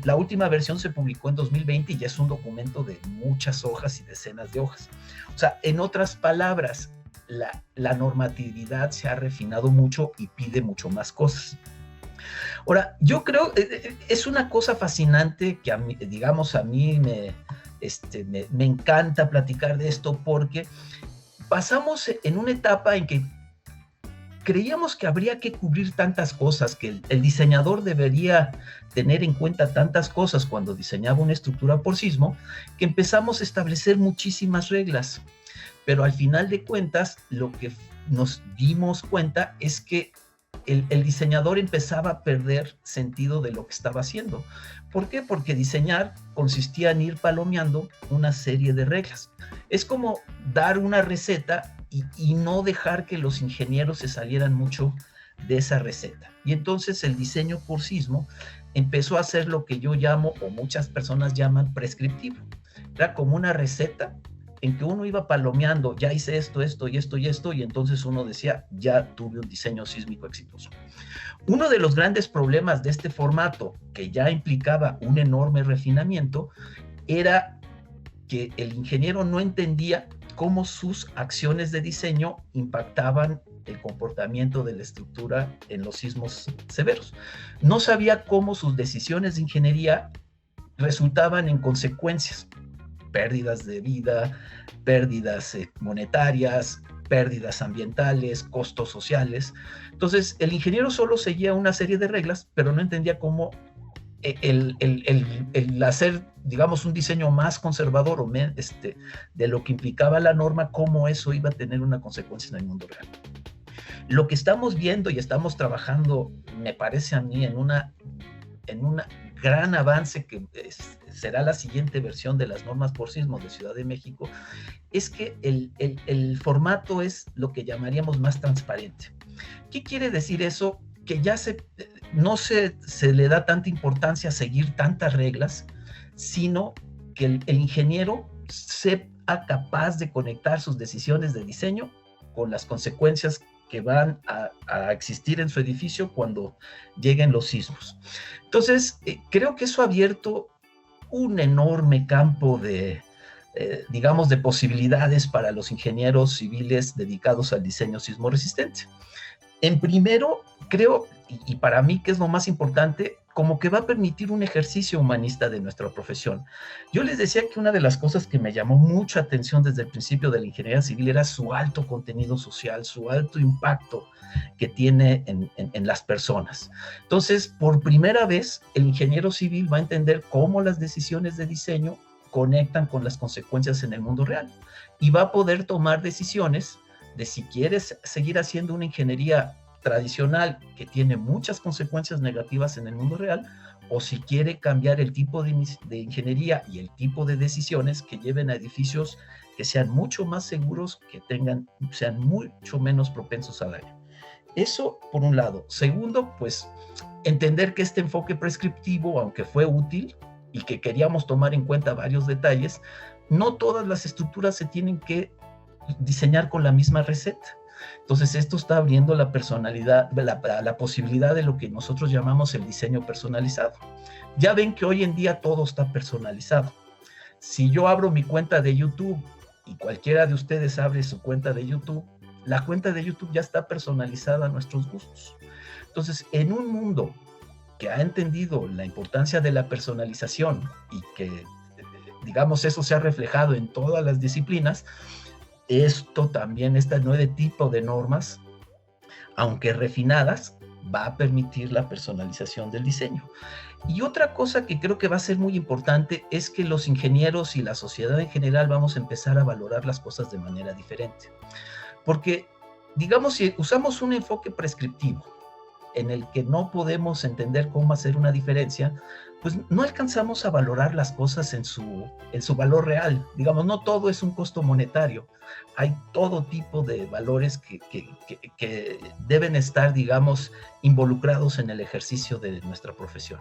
la última versión se publicó en 2020 y ya es un documento de muchas hojas y decenas de hojas. O sea, en otras palabras, la normatividad se ha refinado mucho y pide mucho más cosas. Ahora, yo creo, es una cosa fascinante que a mí me encanta platicar de esto, porque pasamos en una etapa en que creíamos que habría que cubrir tantas cosas, que el diseñador debería tener en cuenta tantas cosas cuando diseñaba una estructura por sismo, que empezamos a establecer muchísimas reglas. Pero al final de cuentas, lo que nos dimos cuenta es que el diseñador empezaba a perder sentido de lo que estaba haciendo. ¿Por qué? Porque diseñar consistía en ir palomeando una serie de reglas. Es como dar una receta y no dejar que los ingenieros se salieran mucho de esa receta. Y entonces el diseño por sismo empezó a ser lo que yo llamo, o muchas personas llaman, prescriptivo. Era como una receta en que uno iba palomeando, ya hice esto, esto y esto y esto, y entonces uno decía, ya tuve un diseño sísmico exitoso. Uno de los grandes problemas de este formato, que ya implicaba un enorme refinamiento, era que el ingeniero no entendía cómo sus acciones de diseño impactaban el comportamiento de la estructura en los sismos severos. No sabía cómo sus decisiones de ingeniería resultaban en consecuencias, pérdidas de vida, pérdidas monetarias, pérdidas ambientales, costos sociales. Entonces, el ingeniero solo seguía una serie de reglas, pero no entendía cómo el hacer, digamos, un diseño más conservador de lo que implicaba la norma, cómo eso iba a tener una consecuencia en el mundo real. Lo que estamos viendo y estamos trabajando, me parece a mí, en una gran avance que será la siguiente versión de las normas por sismo de Ciudad de México, es que el formato es lo que llamaríamos más transparente. ¿Qué quiere decir eso? Que ya no se le da tanta importancia a seguir tantas reglas, sino que el ingeniero sea capaz de conectar sus decisiones de diseño con las consecuencias que van a existir en su edificio cuando lleguen los sismos. Entonces, creo que eso ha abierto un enorme campo de posibilidades para los ingenieros civiles dedicados al diseño sismo resistente. En primero, creo, y para mí que es lo más importante, como que va a permitir un ejercicio humanista de nuestra profesión. Yo les decía que una de las cosas que me llamó mucha atención desde el principio de la ingeniería civil era su alto contenido social, su alto impacto que tiene en las personas. Entonces, por primera vez, el ingeniero civil va a entender cómo las decisiones de diseño conectan con las consecuencias en el mundo real y va a poder tomar decisiones de si quieres seguir haciendo una ingeniería tradicional que tiene muchas consecuencias negativas en el mundo real, o si quiere cambiar el tipo de ingeniería y el tipo de decisiones que lleven a edificios que sean mucho más seguros, que sean mucho menos propensos al daño. Eso por un lado. Segundo, pues entender que este enfoque prescriptivo, aunque fue útil y que queríamos tomar en cuenta varios detalles, no todas las estructuras se tienen que diseñar con la misma receta. Entonces esto está abriendo la personalidad, la posibilidad de lo que nosotros llamamos el diseño personalizado. Ya ven que hoy en día todo está personalizado. Si yo abro mi cuenta de YouTube y cualquiera de ustedes abre su cuenta de YouTube, la cuenta de YouTube ya está personalizada a nuestros gustos. Entonces, en un mundo que ha entendido la importancia de la personalización y que, digamos, eso se ha reflejado en todas las disciplinas, esto también, este nuevo tipo de normas, aunque refinadas, va a permitir la personalización del diseño. Y otra cosa que creo que va a ser muy importante es que los ingenieros y la sociedad en general vamos a empezar a valorar las cosas de manera diferente. Porque, digamos, si usamos un enfoque prescriptivo en el que no podemos entender cómo hacer una diferencia, pues no alcanzamos a valorar las cosas en su valor real. Digamos, no todo es un costo monetario. Hay todo tipo de valores que deben estar, digamos, involucrados en el ejercicio de nuestra profesión.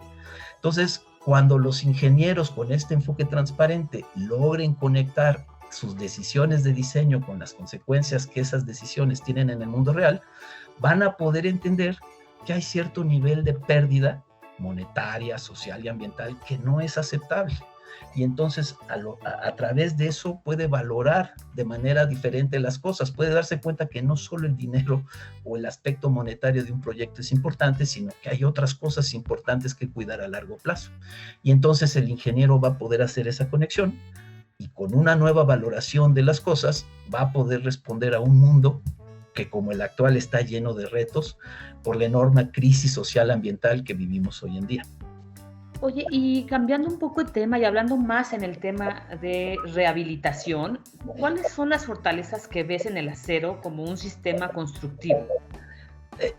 Entonces, cuando los ingenieros con este enfoque transparente logren conectar sus decisiones de diseño con las consecuencias que esas decisiones tienen en el mundo real, van a poder entender que hay cierto nivel de pérdida monetaria, social y ambiental que no es aceptable. Y entonces a través de eso puede valorar de manera diferente las cosas, puede darse cuenta que no solo el dinero o el aspecto monetario de un proyecto es importante, sino que hay otras cosas importantes que cuidar a largo plazo. Y entonces el ingeniero va a poder hacer esa conexión y con una nueva valoración de las cosas va a poder responder a un mundo que como el actual está lleno de retos por la enorme crisis social ambiental que vivimos hoy en día. Oye, y cambiando un poco el tema y hablando más en el tema de rehabilitación, ¿cuáles son las fortalezas que ves en el acero como un sistema constructivo?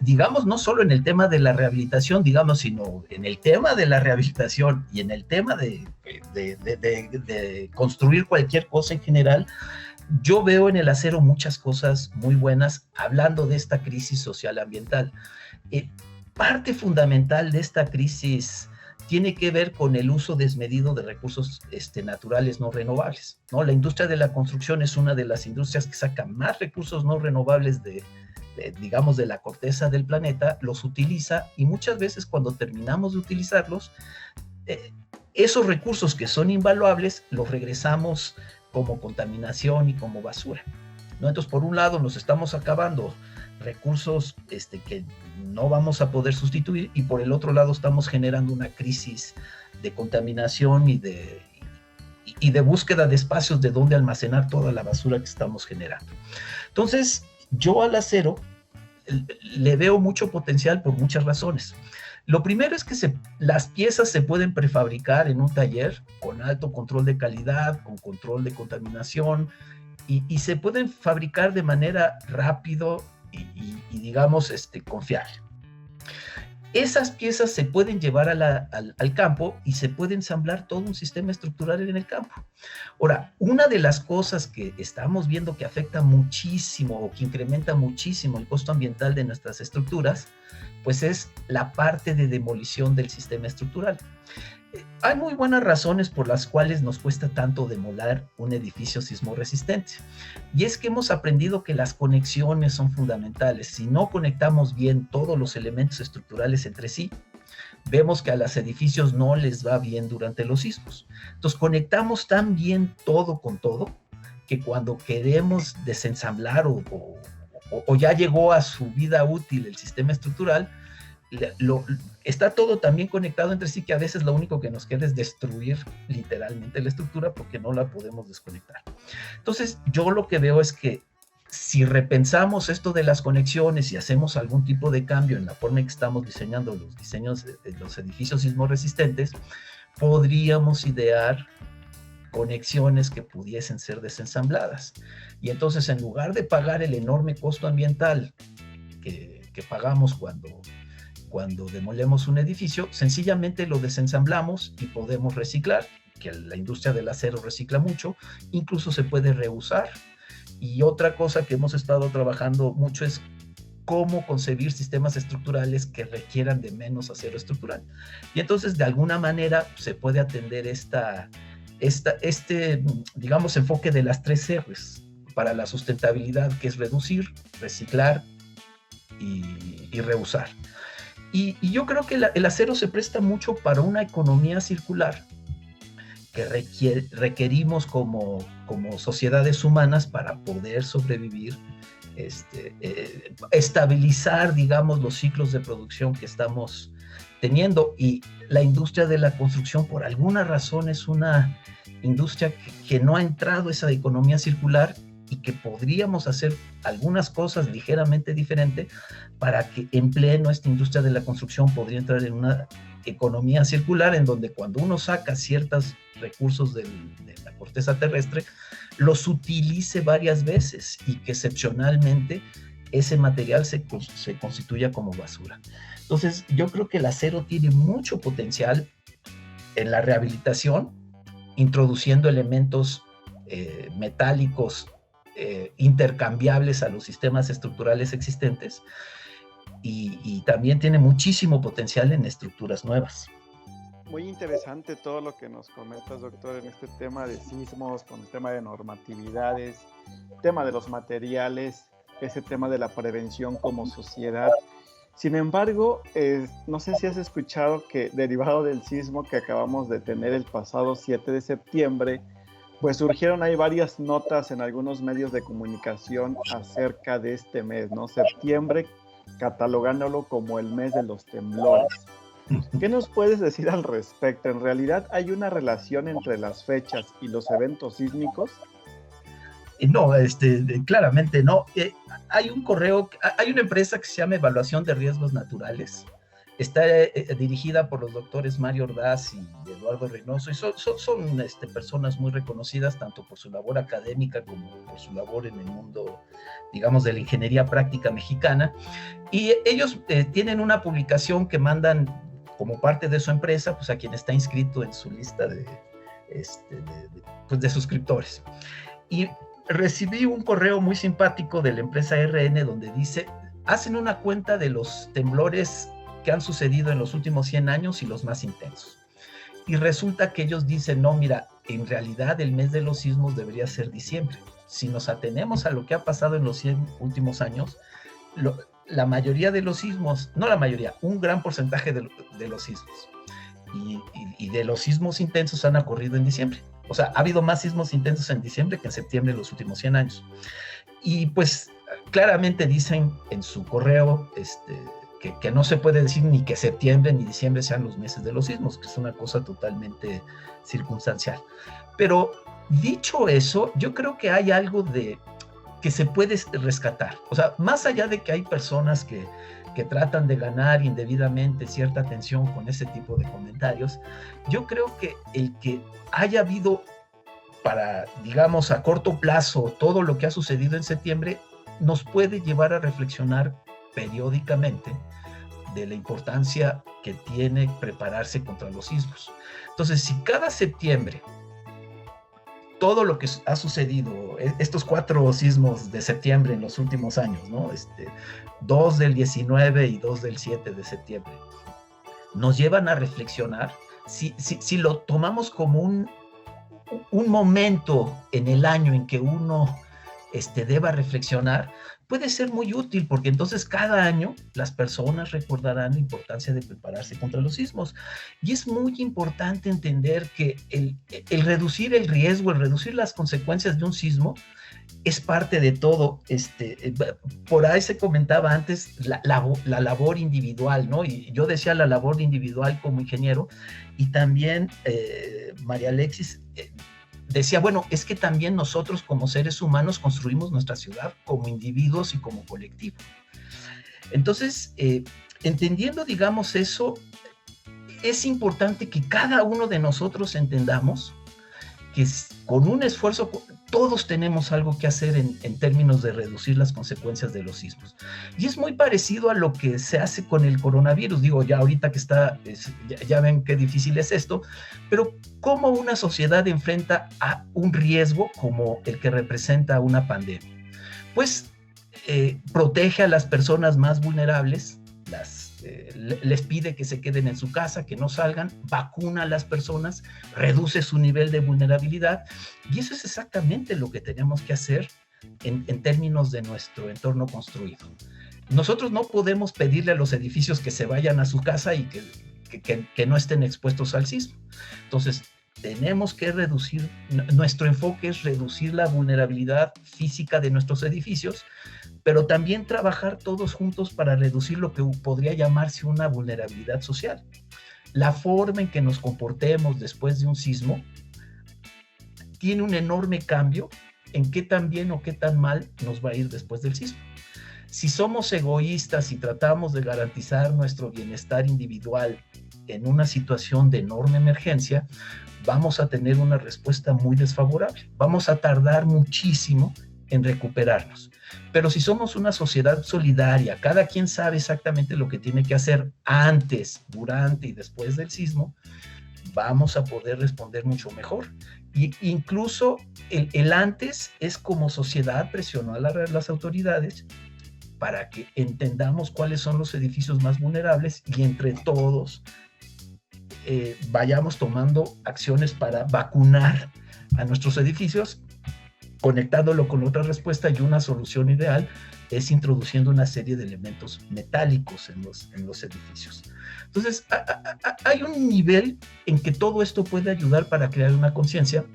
Digamos, no solo en el tema de la rehabilitación, digamos, sino en el tema de la rehabilitación y en el tema de construir cualquier cosa en general. Yo veo en el acero muchas cosas muy buenas hablando de esta crisis social ambiental. Parte fundamental de esta crisis tiene que ver con el uso desmedido de recursos naturales no renovables, ¿no? La industria de la construcción es una de las industrias que saca más recursos no renovables digamos, de la corteza del planeta, los utiliza y muchas veces cuando terminamos de utilizarlos, esos recursos que son invaluables los regresamos como contaminación y como basura, ¿no? Entonces, por un lado, nos estamos acabando recursos que no vamos a poder sustituir y por el otro lado estamos generando una crisis de contaminación y de búsqueda de espacios de donde almacenar toda la basura que estamos generando. Entonces, yo al acero le veo mucho potencial por muchas razones. Lo primero es que las piezas se pueden prefabricar en un taller con alto control de calidad, con control de contaminación y se pueden fabricar de manera rápido y digamos, confiable. Esas piezas se pueden llevar al campo y se puede ensamblar todo un sistema estructural en el campo. Ahora, una de las cosas que estamos viendo que afecta muchísimo o que incrementa muchísimo el costo ambiental de nuestras estructuras, pues es la parte de demolición del sistema estructural. Hay muy buenas razones por las cuales nos cuesta tanto demoler un edificio sismo resistente. Y es que hemos aprendido que las conexiones son fundamentales. Si no conectamos bien todos los elementos estructurales entre sí, vemos que a los edificios no les va bien durante los sismos. Entonces conectamos tan bien todo con todo que cuando queremos desensamblar o o ya llegó a su vida útil el sistema estructural, está todo también conectado entre sí, que a veces lo único que nos queda es destruir literalmente la estructura porque no la podemos desconectar. Entonces, yo lo que veo es que si repensamos esto de las conexiones y hacemos algún tipo de cambio en la forma en que estamos diseñando los diseños de los edificios sismoresistentes, podríamos idear conexiones que pudiesen ser desensambladas. Y entonces, en lugar de pagar el enorme costo ambiental que pagamos cuando demolemos un edificio, sencillamente lo desensamblamos y podemos reciclar, que la industria del acero recicla mucho, incluso se puede reusar. Y otra cosa que hemos estado trabajando mucho es cómo concebir sistemas estructurales que requieran de menos acero estructural. Y entonces, de alguna manera, se puede atender este, digamos, enfoque de las 3 R's para la sustentabilidad, que es reducir, reciclar y reusar. Y yo creo que el acero se presta mucho para una economía circular que requerimos como sociedades humanas para poder sobrevivir, estabilizar, digamos, los ciclos de producción que estamos teniendo. Y la industria de la construcción, por alguna razón, es una industria que no ha entrado a esa economía circular, y que podríamos hacer algunas cosas ligeramente diferentes para que en pleno esta industria de la construcción podría entrar en una economía circular, en donde cuando uno saca ciertos recursos de la corteza terrestre, los utilice varias veces y que excepcionalmente ese material se constituya como basura. Entonces, yo creo que el acero tiene mucho potencial en la rehabilitación, introduciendo elementos metálicos intercambiables a los sistemas estructurales existentes, y también tiene muchísimo potencial en estructuras nuevas. Muy interesante todo lo que nos comentas, doctor, en este tema de sismos, con el tema de normatividades, tema de los materiales, ese tema de la prevención como sociedad. Sin embargo, no sé si has escuchado que, derivado del sismo que acabamos de tener el pasado 7 de septiembre, pues surgieron ahí varias notas en algunos medios de comunicación acerca de este mes, ¿no? Septiembre, catalogándolo como el mes de los temblores. ¿Qué nos puedes decir al respecto? ¿En realidad hay una relación entre las fechas y los eventos sísmicos? No, claramente no. Hay una empresa que se llama Evaluación de Riesgos Naturales. Está dirigida por los doctores Mario Ordaz y Eduardo Reynoso, y son personas muy reconocidas tanto por su labor académica como por su labor en el mundo, digamos, de la ingeniería práctica mexicana. Y ellos tienen una publicación que mandan como parte de su empresa, pues, a quien está inscrito en su lista de suscriptores. Y recibí un correo muy simpático de la empresa RN donde dice, hacen una cuenta de los temblores que han sucedido en los últimos 100 años y los más intensos. Y resulta que ellos dicen, no, mira, en realidad el mes de los sismos debería ser diciembre. Si nos atenemos a lo que ha pasado en los 100 últimos años, la mayoría de los sismos, no la mayoría, un gran porcentaje de los sismos y de los sismos intensos han ocurrido en diciembre. O sea, ha habido más sismos intensos en diciembre que en septiembre en los últimos 100 años. Y pues claramente dicen en su correo que no se puede decir ni que septiembre ni diciembre sean los meses de los sismos, que es una cosa totalmente circunstancial. Pero dicho eso, yo creo que hay algo que se puede rescatar. O sea, más allá de que hay personas que tratan de ganar indebidamente cierta atención con ese tipo de comentarios, yo creo que el que haya habido para, digamos, a corto plazo todo lo que ha sucedido en septiembre nos puede llevar a reflexionar periódicamente de la importancia que tiene prepararse contra los sismos. Entonces, si cada septiembre todo lo que ha sucedido, estos 4 sismos de septiembre en los últimos años, ¿no? 2 del 19 y 2 del 7 de septiembre, nos llevan a reflexionar, si lo tomamos como un momento en el año en que uno deba reflexionar, puede ser muy útil, porque entonces cada año las personas recordarán la importancia de prepararse contra los sismos. Y es muy importante entender que el reducir el riesgo, el reducir las consecuencias de un sismo, es parte de todo. Por ahí se comentaba antes la labor individual, ¿no? Y yo decía la labor individual como ingeniero, y también María Alexis decía, bueno, es que también nosotros como seres humanos construimos nuestra ciudad como individuos y como colectivo. Entonces, entendiendo, digamos, eso, es importante que cada uno de nosotros entendamos que con un esfuerzo todos tenemos algo que hacer en términos de reducir las consecuencias de los sismos. Y es muy parecido a lo que se hace con el coronavirus. Digo, ya ahorita que ya ven qué difícil es esto, pero ¿cómo una sociedad enfrenta a un riesgo como el que representa una pandemia? Pues protege a las personas más vulnerables, les pide que se queden en su casa, que no salgan, vacuna a las personas, reduce su nivel de vulnerabilidad, y eso es exactamente lo que tenemos que hacer en términos de nuestro entorno construido. Nosotros no podemos pedirle a los edificios que se vayan a su casa y que no estén expuestos al sismo. Entonces, tenemos que reducir, nuestro enfoque es reducir la vulnerabilidad física de nuestros edificios, pero también trabajar todos juntos para reducir lo que podría llamarse una vulnerabilidad social. La forma en que nos comportemos después de un sismo tiene un enorme cambio en qué tan bien o qué tan mal nos va a ir después del sismo. Si somos egoístas y tratamos de garantizar nuestro bienestar individual en una situación de enorme emergencia, vamos a tener una respuesta muy desfavorable. Vamos a tardar muchísimo en recuperarnos. Pero si somos una sociedad solidaria, cada quien sabe exactamente lo que tiene que hacer antes, durante y después del sismo, vamos a poder responder mucho mejor. Y incluso el antes es como sociedad presionó a las autoridades para que entendamos cuáles son los edificios más vulnerables y entre todos vayamos tomando acciones para vacunar a nuestros edificios, conectándolo con otra respuesta, y una solución ideal es introduciendo una serie de elementos metálicos en los edificios. Entonces, hay un nivel en que todo esto puede ayudar para crear una conciencia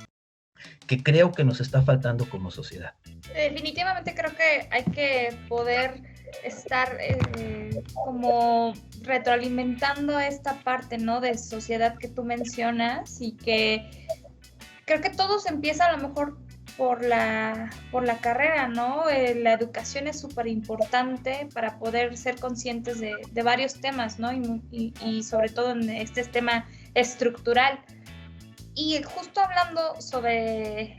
que creo que nos está faltando como sociedad. Definitivamente creo que hay que poder estar como retroalimentando esta parte, ¿no?, de sociedad que tú mencionas, y que creo que todo se empieza a lo mejor por la carrera, ¿no? La educación es súper importante para poder ser conscientes de varios temas, ¿no? Y sobre todo en este tema estructural. Y justo hablando sobre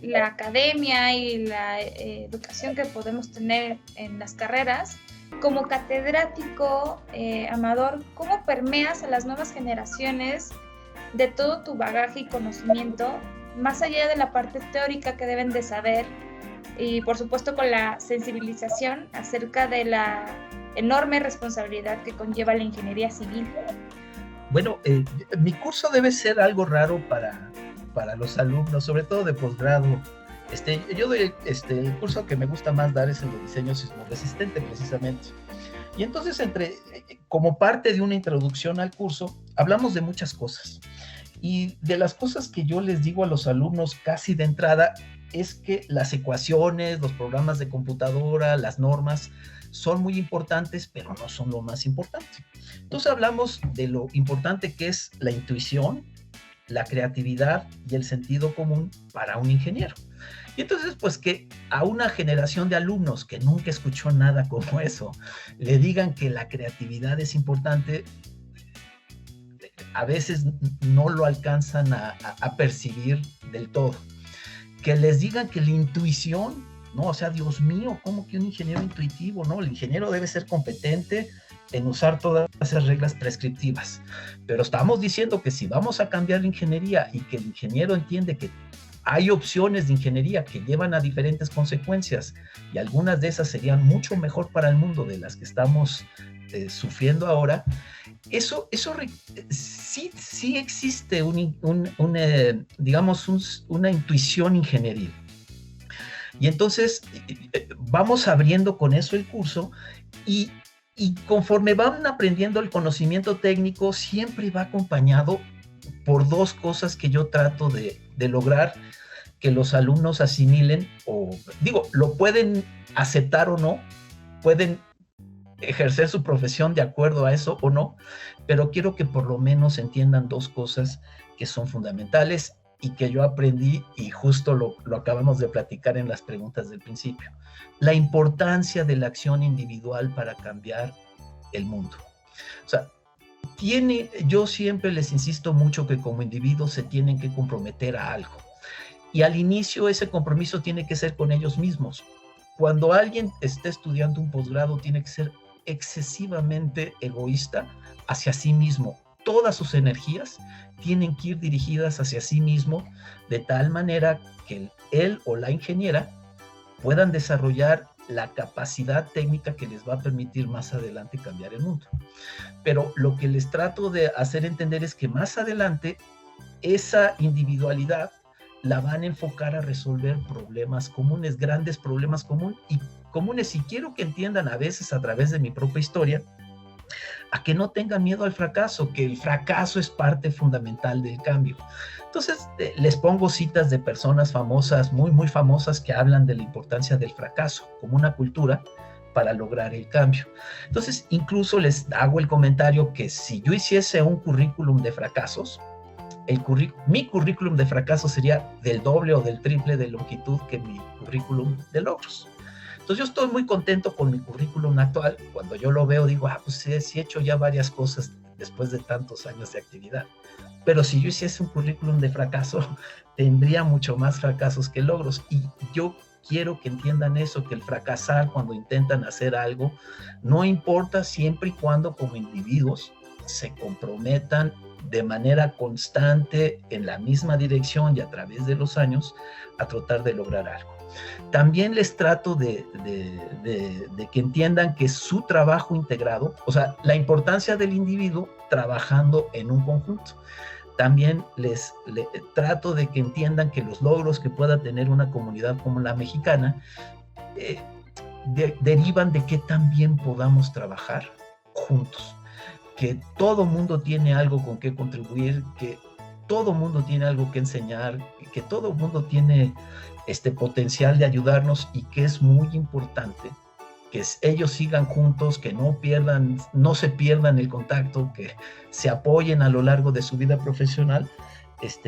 la academia y la educación que podemos tener en las carreras, como catedrático, Amador, ¿cómo permeas a las nuevas generaciones de todo tu bagaje y conocimiento, más allá de la parte teórica que deben de saber, y por supuesto con la sensibilización acerca de la enorme responsabilidad que conlleva la ingeniería civil? Bueno, mi curso debe ser algo raro para los alumnos, sobre todo de posgrado. Yo doy el curso que me gusta más dar es el de diseño sismoresistente, precisamente. Y entonces, como parte de una introducción al curso, hablamos de muchas cosas. Y de las cosas que yo les digo a los alumnos casi de entrada es que las ecuaciones, los programas de computadora, las normas son muy importantes, pero no son lo más importante. Entonces hablamos de lo importante que es la intuición, la creatividad y el sentido común para un ingeniero. Y entonces, pues, que a una generación de alumnos que nunca escuchó nada como eso, le digan que la creatividad es importante, a veces no lo alcanzan a percibir del todo. Que les digan que la intuición, ¿no? O sea, Dios mío, ¿cómo que un ingeniero intuitivo? No, el ingeniero debe ser competente en usar todas esas reglas prescriptivas. Pero estamos diciendo que si vamos a cambiar la ingeniería y que el ingeniero entiende que hay opciones de ingeniería que llevan a diferentes consecuencias, y algunas de esas serían mucho mejor para el mundo de las que estamos sufriendo ahora, eso sí existe una intuición ingenieril. Y entonces vamos abriendo con eso el curso, y conforme van aprendiendo el conocimiento técnico, siempre va acompañado por dos cosas que yo trato de lograr que los alumnos asimilen, o digo, lo pueden aceptar o no, pueden ejercer su profesión de acuerdo a eso o no, pero quiero que por lo menos entiendan dos cosas que son fundamentales y que yo aprendí, y justo lo acabamos de platicar en las preguntas del principio. La importancia de la acción individual para cambiar el mundo. O sea, yo siempre les insisto mucho que como individuos se tienen que comprometer a algo. Y al inicio ese compromiso tiene que ser con ellos mismos. Cuando alguien está estudiando un posgrado, tiene que ser excesivamente egoísta hacia sí mismo. Todas sus energías tienen que ir dirigidas hacia sí mismo, de tal manera que él o la ingeniera puedan desarrollar la capacidad técnica que les va a permitir más adelante cambiar el mundo. Pero lo que les trato de hacer entender es que más adelante esa individualidad la van a enfocar a resolver problemas comunes, grandes problemas comunes, y quiero que entiendan a veces a través de mi propia historia, a que no tengan miedo al fracaso, que el fracaso es parte fundamental del cambio. Entonces, les pongo citas de personas famosas, muy, muy famosas, que hablan de la importancia del fracaso como una cultura para lograr el cambio. Entonces, incluso les hago el comentario que si yo hiciese un currículum de fracasos, mi currículum de fracasos sería del doble o del triple de longitud que mi currículum de logros. Entonces yo estoy muy contento con mi currículum actual. Cuando yo lo veo digo, pues sí he hecho ya varias cosas después de tantos años de actividad. Pero si yo hiciese un currículum de fracaso, tendría mucho más fracasos que logros. Y yo quiero que entiendan eso, que el fracasar cuando intentan hacer algo no importa, siempre y cuando como individuos se comprometan de manera constante en la misma dirección y a través de los años a tratar de lograr algo. También les trato de que entiendan que su trabajo integrado, o sea, la importancia del individuo trabajando en un conjunto. También les trato de que entiendan que los logros que pueda tener una comunidad como la mexicana derivan de que también podamos trabajar juntos, que todo mundo tiene algo con que contribuir, que todo mundo tiene algo que enseñar, que todo mundo tiene este potencial de ayudarnos, y que es muy importante que ellos sigan juntos, que no se pierdan el contacto, que se apoyen a lo largo de su vida profesional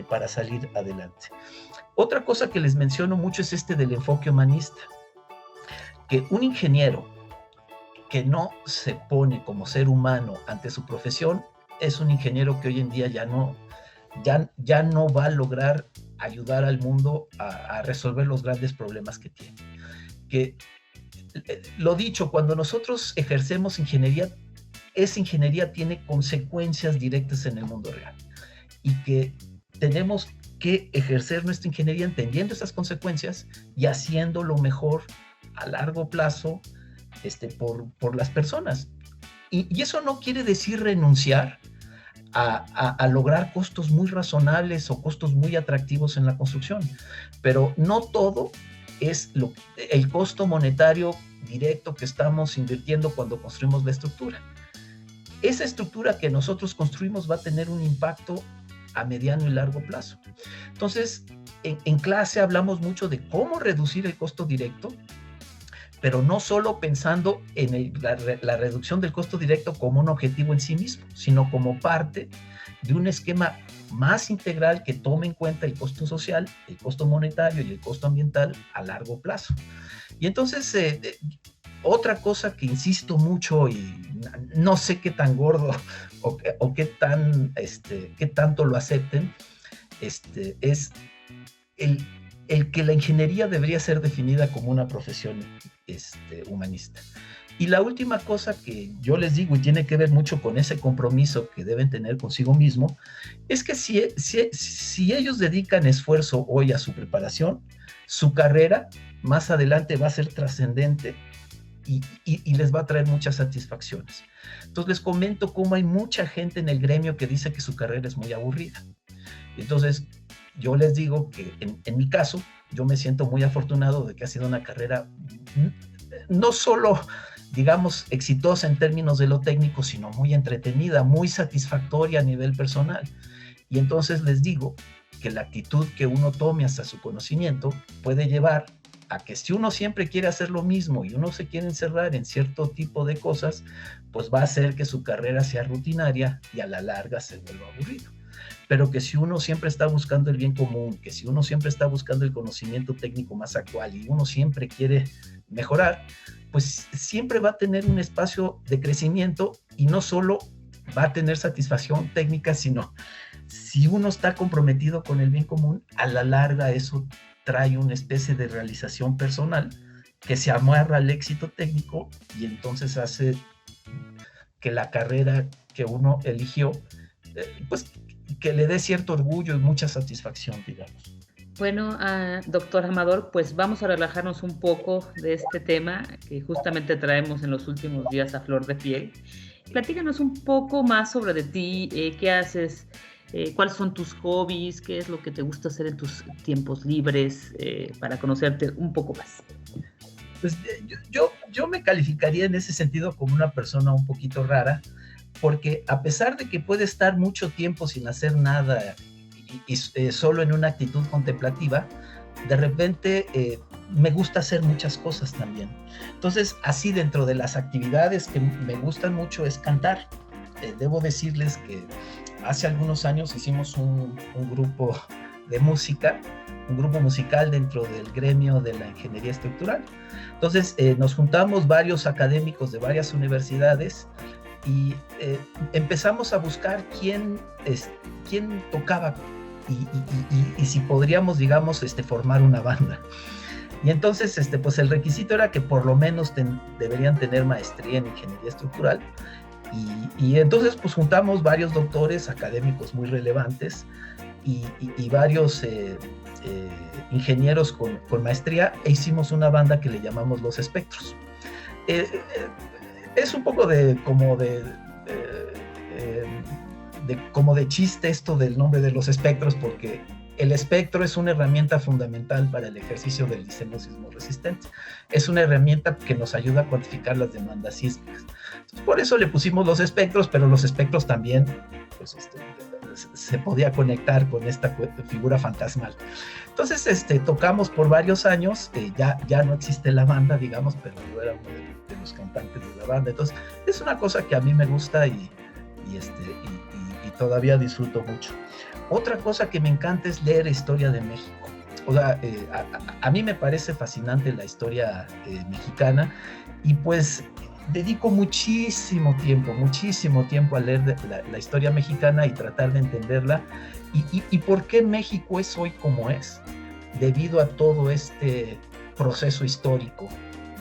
para salir adelante. Otra cosa que les menciono mucho es del enfoque humanista, que un ingeniero que no se pone como ser humano ante su profesión es un ingeniero que hoy en día ya no va a lograr ayudar al mundo a resolver los grandes problemas que tiene. Que, lo dicho, cuando nosotros ejercemos ingeniería, esa ingeniería tiene consecuencias directas en el mundo real, y que tenemos que ejercer nuestra ingeniería entendiendo esas consecuencias y haciendo lo mejor a largo plazo por las personas. Y eso no quiere decir renunciar a lograr costos muy razonables o costos muy atractivos en la construcción, pero no todo es el costo monetario directo que estamos invirtiendo cuando construimos la estructura. Esa estructura que nosotros construimos va a tener un impacto a mediano y largo plazo. Entonces, en clase hablamos mucho de cómo reducir el costo directo, pero no solo pensando en la reducción del costo directo como un objetivo en sí mismo, sino como parte de un esquema más integral que tome en cuenta el costo social, el costo monetario y el costo ambiental a largo plazo. Y entonces, otra cosa que insisto mucho, y no sé qué tan gordo o qué tanto lo acepten, es el que la ingeniería debería ser definida como una profesión humanista. Y la última cosa que yo les digo, y tiene que ver mucho con ese compromiso que deben tener consigo mismo, es que si ellos dedican esfuerzo hoy a su preparación, su carrera más adelante va a ser trascendente y les va a traer muchas satisfacciones. Entonces les comento cómo hay mucha gente en el gremio que dice que su carrera es muy aburrida. Entonces yo les digo que en mi caso, yo me siento muy afortunado de que ha sido una carrera no solo, digamos, exitosa en términos de lo técnico, sino muy entretenida, muy satisfactoria a nivel personal. Y entonces les digo que la actitud que uno tome hacia su conocimiento puede llevar a que si uno siempre quiere hacer lo mismo y uno se quiere encerrar en cierto tipo de cosas, pues va a hacer que su carrera sea rutinaria y a la larga se vuelva aburrido. Pero que si uno siempre está buscando el bien común, que si uno siempre está buscando el conocimiento técnico más actual y uno siempre quiere mejorar, pues siempre va a tener un espacio de crecimiento y no solo va a tener satisfacción técnica, sino si uno está comprometido con el bien común, a la larga eso trae una especie de realización personal que se amarra al éxito técnico y entonces hace que la carrera que uno eligió, pues que le dé cierto orgullo y mucha satisfacción, digamos. Bueno, doctor Amador, pues vamos a relajarnos un poco de este tema que justamente traemos en los últimos días a flor de piel. Platícanos un poco más sobre de ti, qué haces, cuáles son tus hobbies, qué es lo que te gusta hacer en tus tiempos libres, para conocerte un poco más. Pues yo me calificaría en ese sentido como una persona un poquito rara, porque a pesar de que puede estar mucho tiempo sin hacer nada y solo en una actitud contemplativa, de repente me gusta hacer muchas cosas también. Entonces, así dentro de las actividades que me gustan mucho es cantar. Debo decirles que hace algunos años hicimos un grupo de música, un grupo musical dentro del gremio de la ingeniería estructural. Entonces, nos juntamos varios académicos de varias universidades y empezamos a buscar quién tocaba y si podríamos, digamos, formar una banda. Y entonces, pues el requisito era que por lo menos deberían tener maestría en ingeniería estructural. Y entonces, pues juntamos varios doctores académicos muy relevantes y varios ingenieros con maestría e hicimos una banda que le llamamos Los Espectros. Es un poco como de chiste esto del nombre de los espectros, porque el espectro es una herramienta fundamental para el ejercicio del diseño sismo resistente. Es una herramienta que nos ayuda a cuantificar las demandas sísmicas. Entonces, por eso le pusimos los espectros, pero los espectros también pues, se podía conectar con esta figura fantasmal. Entonces tocamos por varios años, ya no existe la banda, digamos, pero yo era uno de los cantantes de la banda. Entonces es una cosa que a mí me gusta y todavía disfruto mucho. Otra cosa que me encanta es leer historia de México. O sea, a mí me parece fascinante la historia mexicana y pues dedico muchísimo tiempo a leer la historia mexicana y tratar de entenderla y por qué México es hoy como es, debido a todo este proceso histórico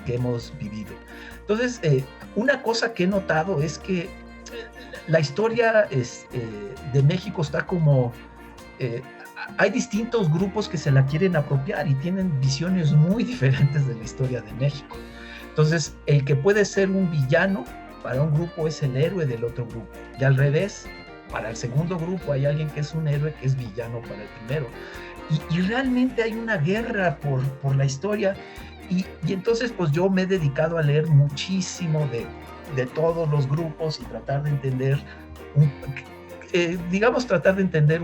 que hemos vivido. Entonces, una cosa que he notado es que la historia de México está como... hay distintos grupos que se la quieren apropiar y tienen visiones muy diferentes de la historia de México. Entonces, el que puede ser un villano para un grupo es el héroe del otro grupo. Y al revés, para el segundo grupo hay alguien que es un héroe que es villano para el primero. Y realmente hay una guerra por la historia. Y entonces, pues yo me he dedicado a leer muchísimo de todos los grupos y tratar de entender, tratar de entender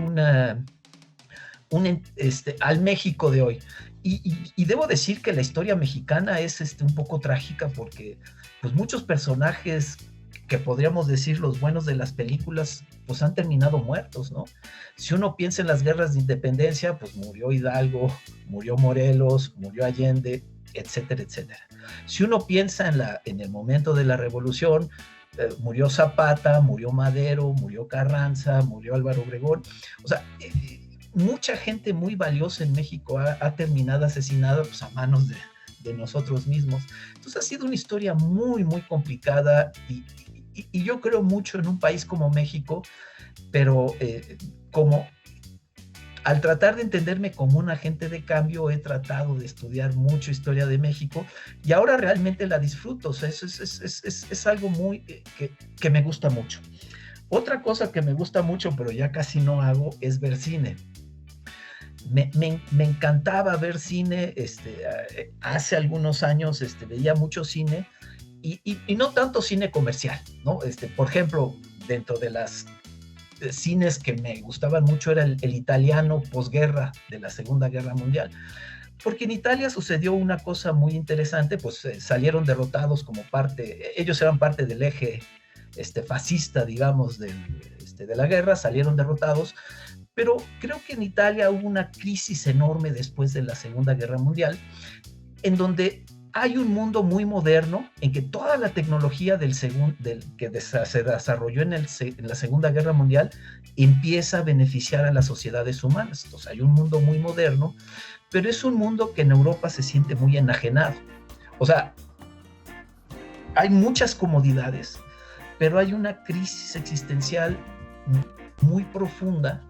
al México de hoy. Y debo decir que la historia mexicana es un poco trágica porque pues muchos personajes que podríamos decir los buenos de las películas pues han terminado muertos, ¿no? Si uno piensa en las guerras de independencia, pues murió Hidalgo, murió Morelos, murió Allende, etcétera, etcétera. Si uno piensa en el momento de la revolución, murió Zapata, murió Madero, murió Carranza, murió Álvaro Obregón. O sea, mucha gente muy valiosa en México ha terminado asesinada pues, a manos de nosotros mismos. Entonces ha sido una historia muy, muy complicada y yo creo mucho en un país como México, pero como al tratar de entenderme como un agente de cambio, he tratado de estudiar mucho historia de México y ahora realmente la disfruto. O sea, es algo muy que me gusta mucho. Otra cosa que me gusta mucho, pero ya casi no hago, es ver cine. Me encantaba ver cine, hace algunos años veía mucho cine y no tanto cine comercial, ¿no? Por ejemplo, dentro de las cines que me gustaban mucho era el italiano posguerra de la Segunda Guerra Mundial. Porque en Italia sucedió una cosa muy interesante, pues salieron derrotados como ellos eran parte del eje fascista, digamos, de la guerra, salieron derrotados, pero creo que en Italia hubo una crisis enorme después de la Segunda Guerra Mundial, en donde hay un mundo muy moderno en que toda la tecnología que se desarrolló en la Segunda Guerra Mundial empieza a beneficiar a las sociedades humanas. Entonces hay un mundo muy moderno, pero es un mundo que en Europa se siente muy enajenado. O sea, hay muchas comodidades, pero hay una crisis existencial muy profunda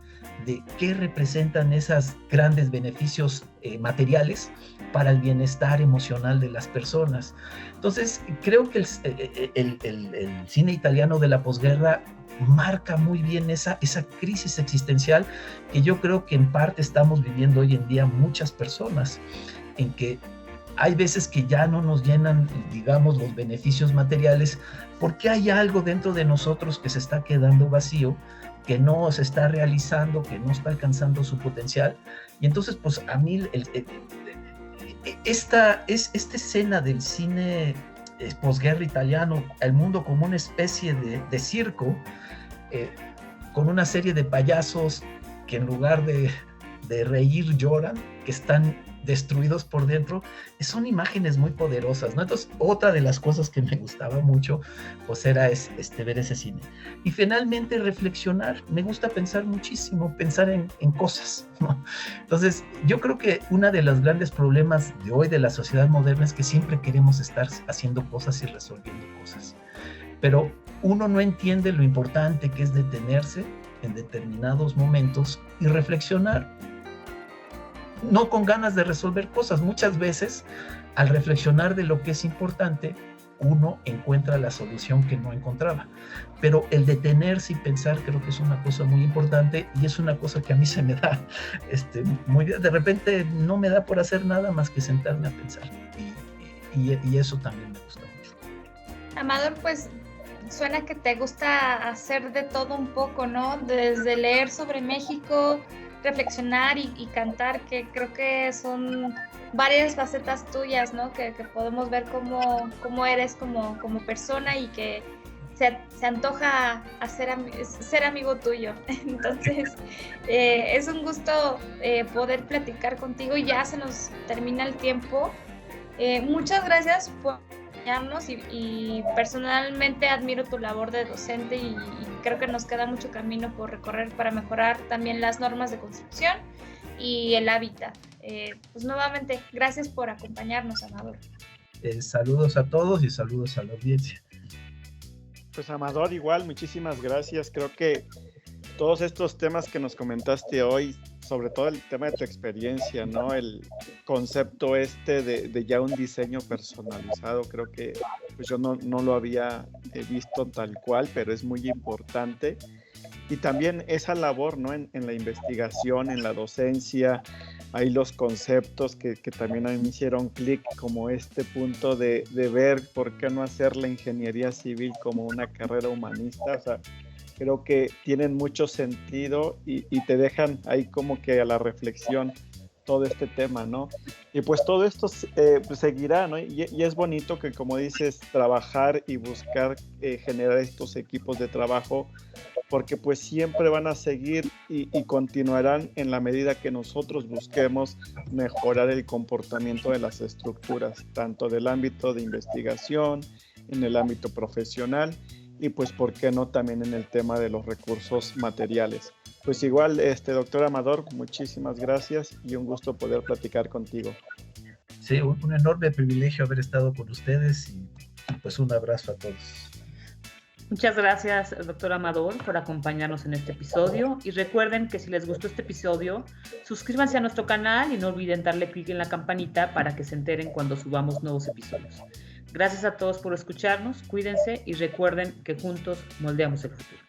de qué representan esos grandes beneficios materiales para el bienestar emocional de las personas. Entonces, creo que el cine italiano de la posguerra marca muy bien esa crisis existencial que yo creo que en parte estamos viviendo hoy en día muchas personas, en que hay veces que ya no nos llenan, digamos, los beneficios materiales, porque hay algo dentro de nosotros que se está quedando vacío, que no se está realizando, que no está alcanzando su potencial. Y entonces, pues a mí esta escena del cine posguerra italiano, el mundo como una especie de circo, con una serie de payasos que en lugar de reír lloran, que están destruidos por dentro, son imágenes muy poderosas, ¿no? Entonces, otra de las cosas que me gustaba mucho, pues era ver ese cine. Y finalmente reflexionar, me gusta pensar muchísimo, pensar en cosas, ¿no? Entonces, yo creo que uno de los grandes problemas de hoy de la sociedad moderna es que siempre queremos estar haciendo cosas y resolviendo cosas. Pero uno no entiende lo importante que es detenerse en determinados momentos y reflexionar, no con ganas de resolver cosas. Muchas veces, al reflexionar de lo que es importante, uno encuentra la solución que no encontraba. Pero el detenerse y pensar creo que es una cosa muy importante, y es una cosa que a mí se me da muy bien. De repente no me da por hacer nada más que sentarme a pensar. Y eso también me gusta mucho. Amador, pues suena que te gusta hacer de todo un poco, ¿no? Desde leer sobre México, reflexionar y cantar, que creo que son varias facetas tuyas, ¿no? Que podemos ver cómo eres como persona, y que se antoja ser amigo tuyo. Entonces, es un gusto poder platicar contigo, y ya se nos termina el tiempo. Muchas gracias por acompañarnos, y personalmente admiro tu labor de docente, y creo que nos queda mucho camino por recorrer para mejorar también las normas de construcción y el hábitat. Pues nuevamente, gracias por acompañarnos, Amador. Saludos a todos y saludos a la audiencia. Pues Amador, igual, muchísimas gracias. Creo que todos estos temas que nos comentaste hoy, sobre todo el tema de tu experiencia, ¿no? El concepto de ya un diseño personalizado, creo que pues yo no lo había visto tal cual, pero es muy importante. Y también esa labor, ¿no? En la investigación, en la docencia, hay los conceptos que también a mí me hicieron clic, como este punto de ver por qué no hacer la ingeniería civil como una carrera humanista. O sea, creo que tienen mucho sentido y te dejan ahí como que a la reflexión todo este tema, ¿no? Y pues todo esto pues seguirá, ¿no? Y es bonito que, como dices, trabajar y buscar generar estos equipos de trabajo, porque pues siempre van a seguir y continuarán en la medida que nosotros busquemos mejorar el comportamiento de las estructuras, tanto del ámbito de investigación, en el ámbito profesional, y pues por qué no también en el tema de los recursos materiales. Pues igual, doctor Amador, muchísimas gracias y un gusto poder platicar contigo. Sí, un enorme privilegio haber estado con ustedes, y pues un abrazo a todos. Muchas gracias, doctor Amador, por acompañarnos en este episodio, y recuerden que si les gustó este episodio, suscríbanse a nuestro canal y no olviden darle clic en la campanita para que se enteren cuando subamos nuevos episodios. Gracias a todos por escucharnos, cuídense y recuerden que juntos moldeamos el futuro.